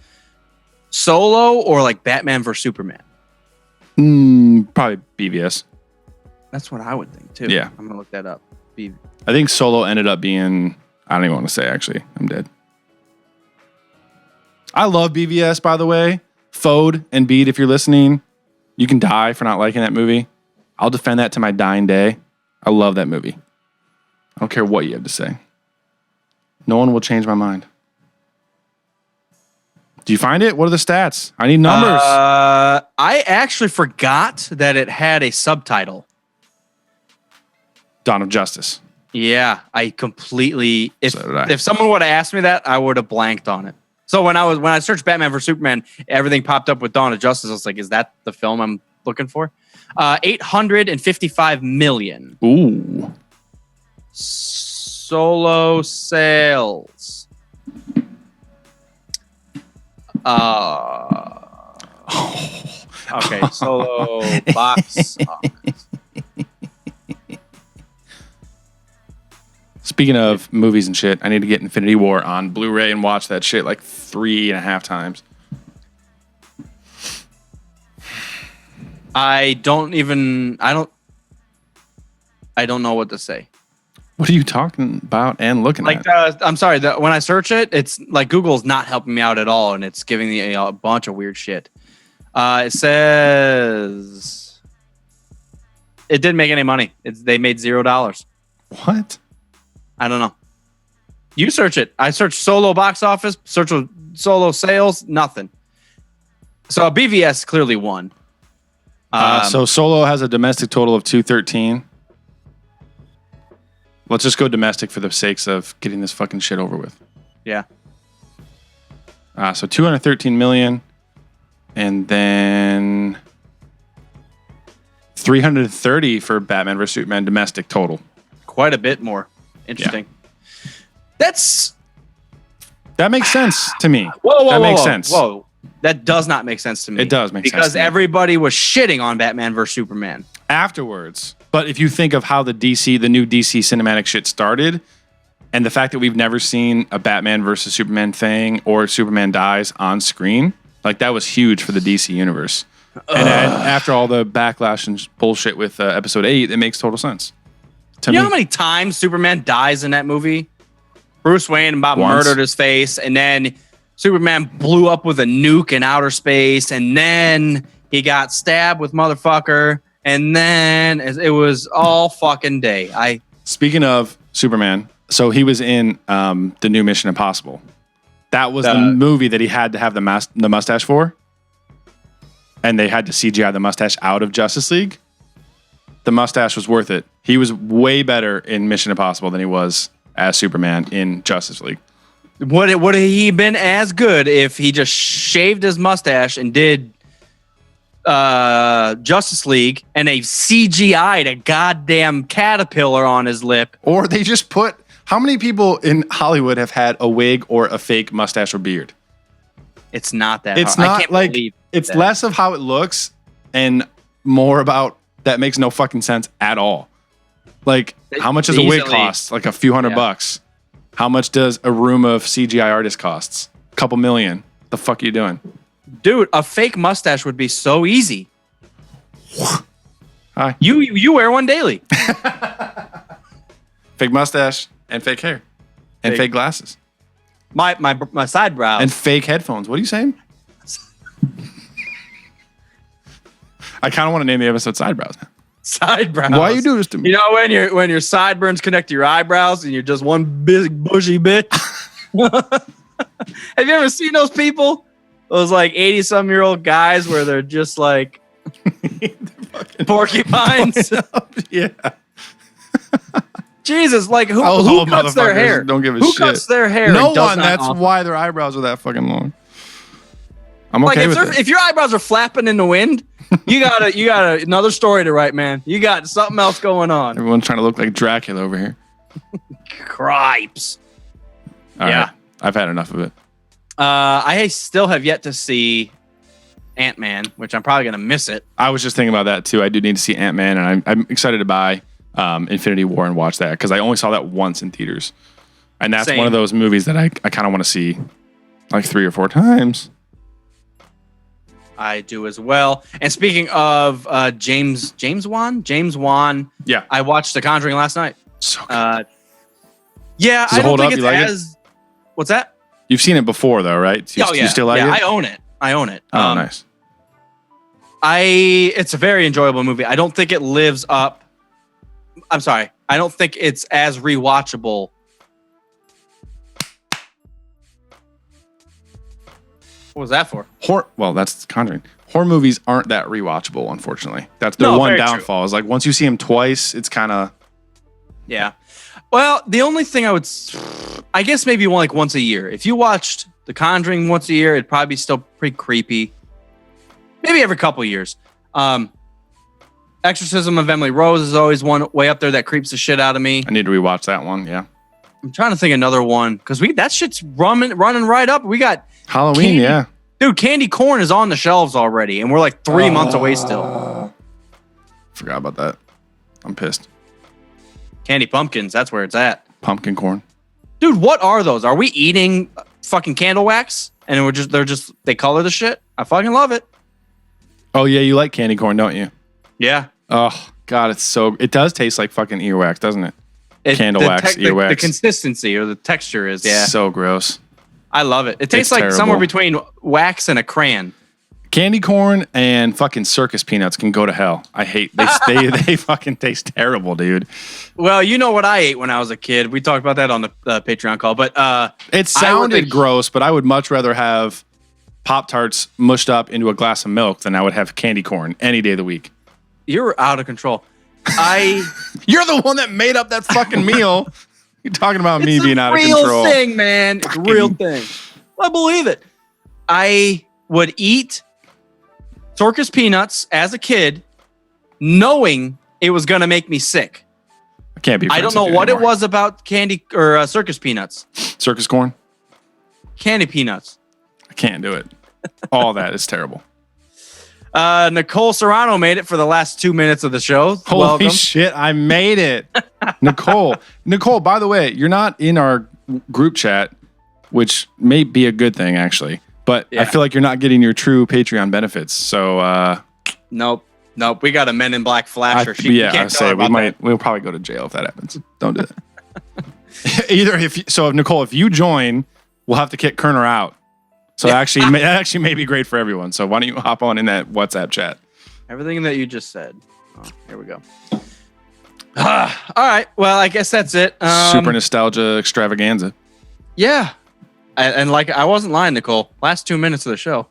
[SPEAKER 1] Solo or like Batman vs. Superman?
[SPEAKER 2] Probably BVS.
[SPEAKER 1] That's what I would think too.
[SPEAKER 2] Yeah.
[SPEAKER 1] I'm going to look that up.
[SPEAKER 2] I think Solo ended up being, I don't even want to say actually. I'm dead. I love BVS, by the way. Fode and Beat, if you're listening, you can die for not liking that movie. I'll defend that to my dying day. I love that movie. I don't care what you have to say. No one will change my mind. Do you find it? What are the stats? I need numbers.
[SPEAKER 1] I actually forgot that it had a subtitle.
[SPEAKER 2] Dawn of Justice.
[SPEAKER 1] Yeah, I completely.
[SPEAKER 2] So did I.
[SPEAKER 1] If someone would have asked me that, I would have blanked on it. So when I searched Batman vs Superman, everything popped up with Dawn of Justice. I was like, is that the film I'm looking for? 855 million.
[SPEAKER 2] Ooh.
[SPEAKER 1] Solo sales. Okay, Solo box office.
[SPEAKER 2] Speaking of movies and shit, I need to get Infinity War on Blu-ray and watch that shit like 3.5 times.
[SPEAKER 1] I don't know what to say.
[SPEAKER 2] What are you talking about and looking at?
[SPEAKER 1] I'm sorry. When I search it, it's like Google's not helping me out at all, and it's giving me a bunch of weird shit. It says it didn't make any money. They made $0.
[SPEAKER 2] What?
[SPEAKER 1] I don't know. You search it. I searched solo box office, search solo sales, nothing. So BVS clearly won.
[SPEAKER 2] So Solo has a domestic total of 213. Let's just go domestic for the sakes of getting this fucking shit over with.
[SPEAKER 1] Yeah.
[SPEAKER 2] So 213 million, and then 330 for Batman vs Superman domestic total.
[SPEAKER 1] Quite a bit more. Interesting.
[SPEAKER 2] Yeah. That makes sense to me. That makes sense.
[SPEAKER 1] Whoa. That does not make sense to me.
[SPEAKER 2] It does make sense.
[SPEAKER 1] Because everybody was shitting on Batman vs Superman.
[SPEAKER 2] Afterwards. But if you think of how the new DC cinematic shit started, and the fact that we've never seen a Batman versus Superman thing or Superman dies on screen, like that was huge for the DC universe. And after all the backlash and bullshit with episode 8, it makes total sense.
[SPEAKER 1] You know how many times Superman dies in that movie? Bruce Wayne about murdered his face, and then Superman blew up with a nuke in outer space, and then he got stabbed with motherfucker, and then it was all fucking day.
[SPEAKER 2] Speaking of Superman, so he was in the new Mission Impossible. That was the movie that he had to have the mustache for, and they had to CGI the mustache out of Justice League. The mustache was worth it. He was way better in Mission Impossible than he was as Superman in Justice League.
[SPEAKER 1] Would he been as good if he just shaved his mustache and did Justice League and they CGI'd a goddamn caterpillar on his lip?
[SPEAKER 2] Or they just put... How many people in Hollywood have had a wig or a fake mustache or beard?
[SPEAKER 1] It's not that
[SPEAKER 2] It's
[SPEAKER 1] hard.
[SPEAKER 2] not like... It's less of how it looks and more about that makes no fucking sense at all. Like, how much does a wig cost? Like a few $100. How much does a room of CGI artists costs? A couple million. The fuck are you doing?
[SPEAKER 1] Dude, a fake mustache would be so easy.
[SPEAKER 2] Hi.
[SPEAKER 1] You wear one daily.
[SPEAKER 2] Fake mustache and fake hair. And fake glasses.
[SPEAKER 1] My side brows.
[SPEAKER 2] And fake headphones. What are you saying? I kind of want to name the episode Sidebrows.
[SPEAKER 1] Sideburns.
[SPEAKER 2] Why you do this to me?
[SPEAKER 1] You know when your sideburns connect to your eyebrows and you're just one big bushy bitch? Have you ever seen those people? Those like 80-some-year-old guys where they're just like porcupines?
[SPEAKER 2] Yeah.
[SPEAKER 1] Jesus, like who cuts their hair?
[SPEAKER 2] Don't give a
[SPEAKER 1] who
[SPEAKER 2] shit.
[SPEAKER 1] Who cuts their hair?
[SPEAKER 2] No one. That's why their eyebrows are that fucking long. I'm okay with it.
[SPEAKER 1] If your eyebrows are flapping in the wind, you got another story to write, man. You got something else going on.
[SPEAKER 2] Everyone's trying to look like Dracula over here.
[SPEAKER 1] Cripes.
[SPEAKER 2] All right. I've had enough of it.
[SPEAKER 1] I still have yet to see Ant-Man, which I'm probably gonna miss it.
[SPEAKER 2] I was just thinking about that too. I do need to see Ant-Man, and I'm excited to buy Infinity War and watch that because I only saw that once in theaters, and that's one of those movies that I kind of want to see like 3 or 4 times.
[SPEAKER 1] I do as well. And speaking of James Wan,
[SPEAKER 2] yeah,
[SPEAKER 1] I watched The Conjuring last night.
[SPEAKER 2] So good.
[SPEAKER 1] Yeah, I don't think it's as. What's that?
[SPEAKER 2] You've seen it before, though, right? You still like it?
[SPEAKER 1] I own it.
[SPEAKER 2] Oh, nice.
[SPEAKER 1] It's a very enjoyable movie. I don't think it lives up. I'm sorry. I don't think it's as rewatchable. What was that for?
[SPEAKER 2] Well, that's Conjuring. Horror movies aren't that rewatchable, unfortunately. That's their one downfall. Is like once you see them twice, it's kind of.
[SPEAKER 1] Yeah. Well, the only thing I guess maybe once a year. If you watched The Conjuring once a year, it'd probably be still pretty creepy. Maybe every couple years. Exorcism of Emily Rose is always one way up there that creeps the shit out of me.
[SPEAKER 2] I need to rewatch that one. Yeah.
[SPEAKER 1] I'm trying to think another one because that shit's running right up. We got
[SPEAKER 2] Halloween,
[SPEAKER 1] Dude, candy corn is on the shelves already, and we're like 3 months away still.
[SPEAKER 2] Forgot about that. I'm pissed.
[SPEAKER 1] Candy pumpkins, that's where it's at.
[SPEAKER 2] Pumpkin corn.
[SPEAKER 1] Dude, what are those? Are we eating fucking candle wax? And they color the shit? I fucking love it.
[SPEAKER 2] Oh yeah, you like candy corn, don't you?
[SPEAKER 1] Yeah.
[SPEAKER 2] Oh God, it does taste like fucking earwax, doesn't it? Candle wax, earwax.
[SPEAKER 1] The consistency or the texture is
[SPEAKER 2] so gross.
[SPEAKER 1] I love it. It tastes like
[SPEAKER 2] terrible.
[SPEAKER 1] somewhere between wax and a crayon.
[SPEAKER 2] Candy corn and fucking circus peanuts can go to hell. I hate they fucking taste terrible, dude.
[SPEAKER 1] Well, you know what I ate when I was a kid. We talked about that on the Patreon call, but
[SPEAKER 2] it sounded gross. But I would much rather have Pop-Tarts mushed up into a glass of milk than I would have candy corn any day of the week.
[SPEAKER 1] You're out of control.
[SPEAKER 2] You're the one that made up that fucking meal. You're talking about me being out of control.
[SPEAKER 1] It's a real thing, man. It's a real thing. I believe it. I would eat circus peanuts as a kid, knowing it was going to make me sick.
[SPEAKER 2] I can't be.
[SPEAKER 1] I don't know what it was about candy or circus peanuts.
[SPEAKER 2] Circus corn?
[SPEAKER 1] Candy peanuts.
[SPEAKER 2] I can't do it. All that is terrible.
[SPEAKER 1] Nicole Serrano made it for the last 2 minutes of the show.
[SPEAKER 2] Holy
[SPEAKER 1] Welcome.
[SPEAKER 2] shit, I made it. Nicole, by the way, you're not in our group chat, which may be a good thing, actually. But I feel like you're not getting your true Patreon benefits. So,
[SPEAKER 1] Nope. We got a Men in Black flasher.
[SPEAKER 2] We'll probably go to jail if that happens. Don't do that. If Nicole, if you join, we'll have to kick Kerner out. So that actually may be great for everyone. So why don't you hop on in that WhatsApp chat?
[SPEAKER 1] Everything that you just said. Oh, here we go. All right. Well, I guess that's it.
[SPEAKER 2] Super nostalgia extravaganza.
[SPEAKER 1] Yeah. And like, I wasn't lying, Nicole. Last 2 minutes of the show.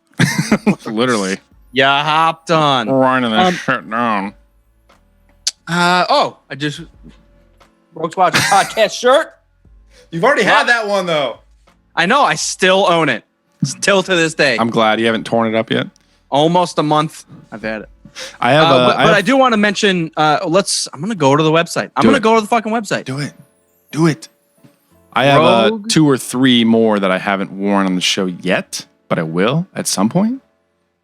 [SPEAKER 2] Literally.
[SPEAKER 1] Yeah, hopped on.
[SPEAKER 2] Running that shit down.
[SPEAKER 1] I just Rogues Watch podcast shirt.
[SPEAKER 2] You've already had that one, though.
[SPEAKER 1] I know. I still own it. Still to this day.
[SPEAKER 2] I'm glad you haven't torn it up yet.
[SPEAKER 1] Almost a month. I've had it.
[SPEAKER 2] I have,
[SPEAKER 1] but I do want to mention. I'm going to go to the website. I'm going to go to the fucking website.
[SPEAKER 2] Do it. I have 2 or 3 more that I haven't worn on the show yet, but I will at some point.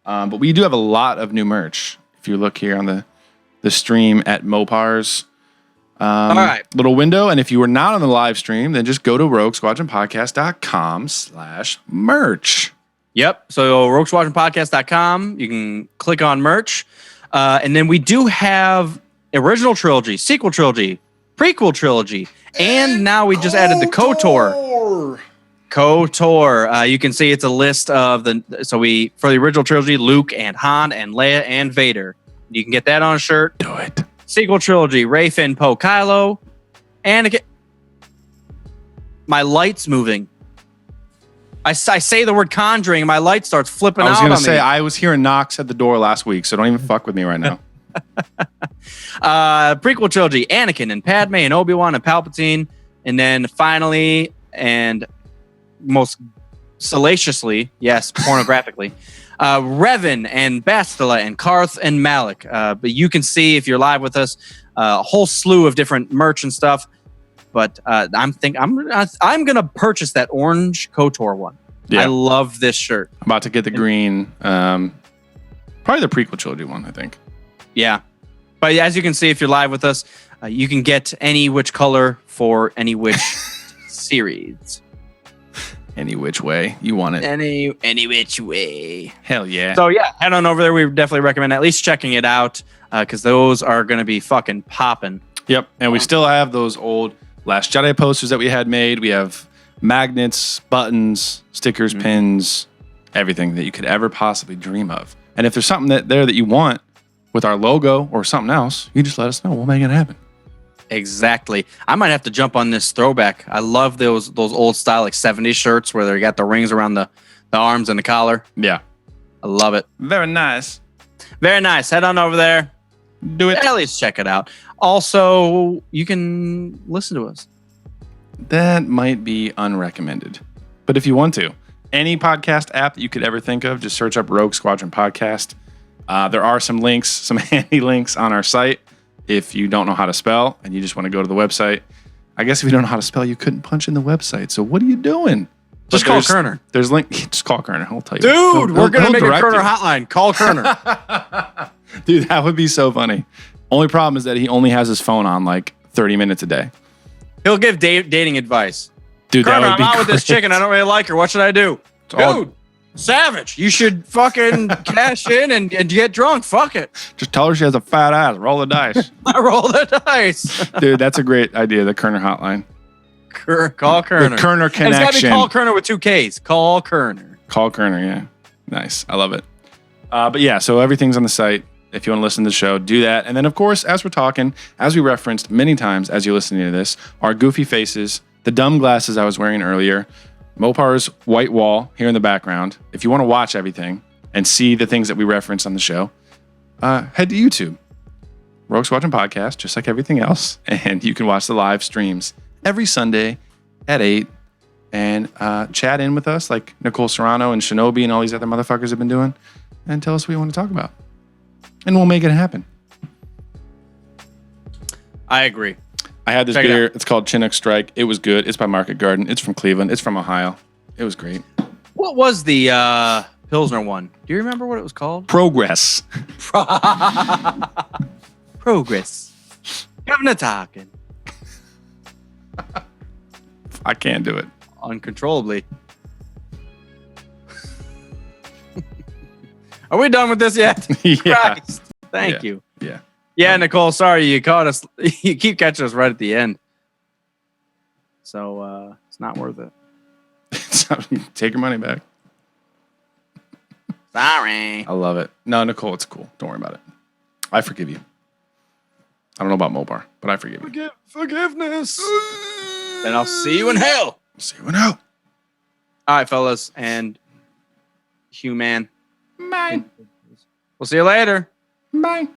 [SPEAKER 2] But we do have a lot of new merch. If you look here on the stream at Mopar's
[SPEAKER 1] all right.
[SPEAKER 2] little window, and if you were not on the live stream, then just go to roguesquadronpodcast.com/merch.
[SPEAKER 1] Yep. So roguesquadronpodcast.com. You can click on merch. And then we do have original trilogy, sequel trilogy, prequel trilogy, and now we just added the KOTOR. KOTOR. You can see it's a list of for the original trilogy, Luke and Han and Leia and Vader. You can get that on a shirt.
[SPEAKER 2] Do it.
[SPEAKER 1] Sequel trilogy, Rey, Finn, Poe, Kylo, and again, my light's moving. I say the word conjuring, and my light starts flipping out.
[SPEAKER 2] I was
[SPEAKER 1] going to
[SPEAKER 2] say, I was hearing knocks at the door last week, so don't even fuck with me right now.
[SPEAKER 1] Prequel trilogy, Anakin and Padme and Obi-Wan and Palpatine. And then finally, and most salaciously, yes, pornographically, Revan and Bastila and Karth and Malik. But you can see, if you're live with us, a whole slew of different merch and stuff. But I'm gonna purchase that orange KOTOR one. Yeah. I love this shirt.
[SPEAKER 2] I'm about to get the green, probably the prequel trilogy one, I think.
[SPEAKER 1] Yeah, but as you can see, if you're live with us, you can get any which color for any which series.
[SPEAKER 2] Any which way you want it.
[SPEAKER 1] Any which way.
[SPEAKER 2] Hell yeah.
[SPEAKER 1] So yeah, head on over there. We definitely recommend at least checking it out because those are going to be fucking popping.
[SPEAKER 2] Yep, and we still have those old Last Jedi posters that we had made. We have magnets, buttons, stickers, pins, everything that you could ever possibly dream of. And if there's something that you want with our logo or something else, you just let us know. We'll make it happen.
[SPEAKER 1] Exactly. I might have to jump on this throwback. I love those old style like 70s shirts where they got the rings around the arms and the collar.
[SPEAKER 2] Yeah.
[SPEAKER 1] I love it.
[SPEAKER 2] Very nice.
[SPEAKER 1] Very nice. Head on over there.
[SPEAKER 2] Do it.
[SPEAKER 1] At least check it out. Also, you can listen to us.
[SPEAKER 2] That might be unrecommended. But if you want to, any podcast app that you could ever think of, just search up Rogue Squadron Podcast. There are some links, some handy links on our site. If you don't know how to spell and you just want to go to the website, I guess if you don't know how to spell, you couldn't punch in the website. So what are you doing?
[SPEAKER 1] Just call Kerner.
[SPEAKER 2] There's link. Just call Kerner. He'll tell you.
[SPEAKER 1] Dude, we're going to make a Kerner hotline. Call Kerner.
[SPEAKER 2] Dude, that would be so funny. Only problem is that he only has his phone on like 30 minutes a day.
[SPEAKER 1] He'll give dating advice.
[SPEAKER 2] Dude,
[SPEAKER 1] Kerner,
[SPEAKER 2] that would be
[SPEAKER 1] I'm out with this chick and I don't really like her. What should I do? Dude. Savage. You should fucking cash in and get drunk. Fuck it.
[SPEAKER 2] Just tell her she has a fat ass. Roll the dice.
[SPEAKER 1] I roll the dice.
[SPEAKER 2] Dude, that's a great idea. The Kerner hotline.
[SPEAKER 1] Call Kerner.
[SPEAKER 2] The Kerner
[SPEAKER 1] And it's got to
[SPEAKER 2] connection.
[SPEAKER 1] be Call Kerner with 2 Ks. Call Kerner.
[SPEAKER 2] Call Kerner, yeah. Nice. I love it. But yeah, so everything's on the site. If you want to listen to the show, do that. And then, of course, as we're talking, as we referenced many times as you're listening to this, our goofy faces, the dumb glasses I was wearing earlier, Mopar's white wall here in the background. If you want to watch everything and see the things that we reference on the show, head to YouTube. Rogues Watching Podcast, just like everything else. And you can watch the live streams every Sunday at 8 and chat in with us like Nicole Serrano and Shinobi and all these other motherfuckers have been doing and tell us what you want to talk about. And we'll make it happen.
[SPEAKER 1] I agree.
[SPEAKER 2] I had this beer. It's called Chinook Strike. It was good. It's by Market Garden. It's from Cleveland. It's from Ohio. It was great.
[SPEAKER 1] What was the Pilsner one? Do you remember what it was called?
[SPEAKER 2] Progress.
[SPEAKER 1] Progress. Governor talking.
[SPEAKER 2] I can't do it.
[SPEAKER 1] Uncontrollably. Are we done with this yet?
[SPEAKER 2] Yeah.
[SPEAKER 1] Christ. Thank you.
[SPEAKER 2] Yeah.
[SPEAKER 1] Yeah, Nicole, sorry you caught us. You keep catching us right at the end. So it's not worth it.
[SPEAKER 2] Take your money back.
[SPEAKER 1] Sorry.
[SPEAKER 2] I love it. No, Nicole, it's cool. Don't worry about it. I forgive you. I don't know about Mopar, but I forgive you.
[SPEAKER 1] Forgiveness. Then I'll see you in hell.
[SPEAKER 2] See you in hell.
[SPEAKER 1] All right, fellas, and human.
[SPEAKER 2] Bye.
[SPEAKER 1] We'll see you later.
[SPEAKER 2] Bye.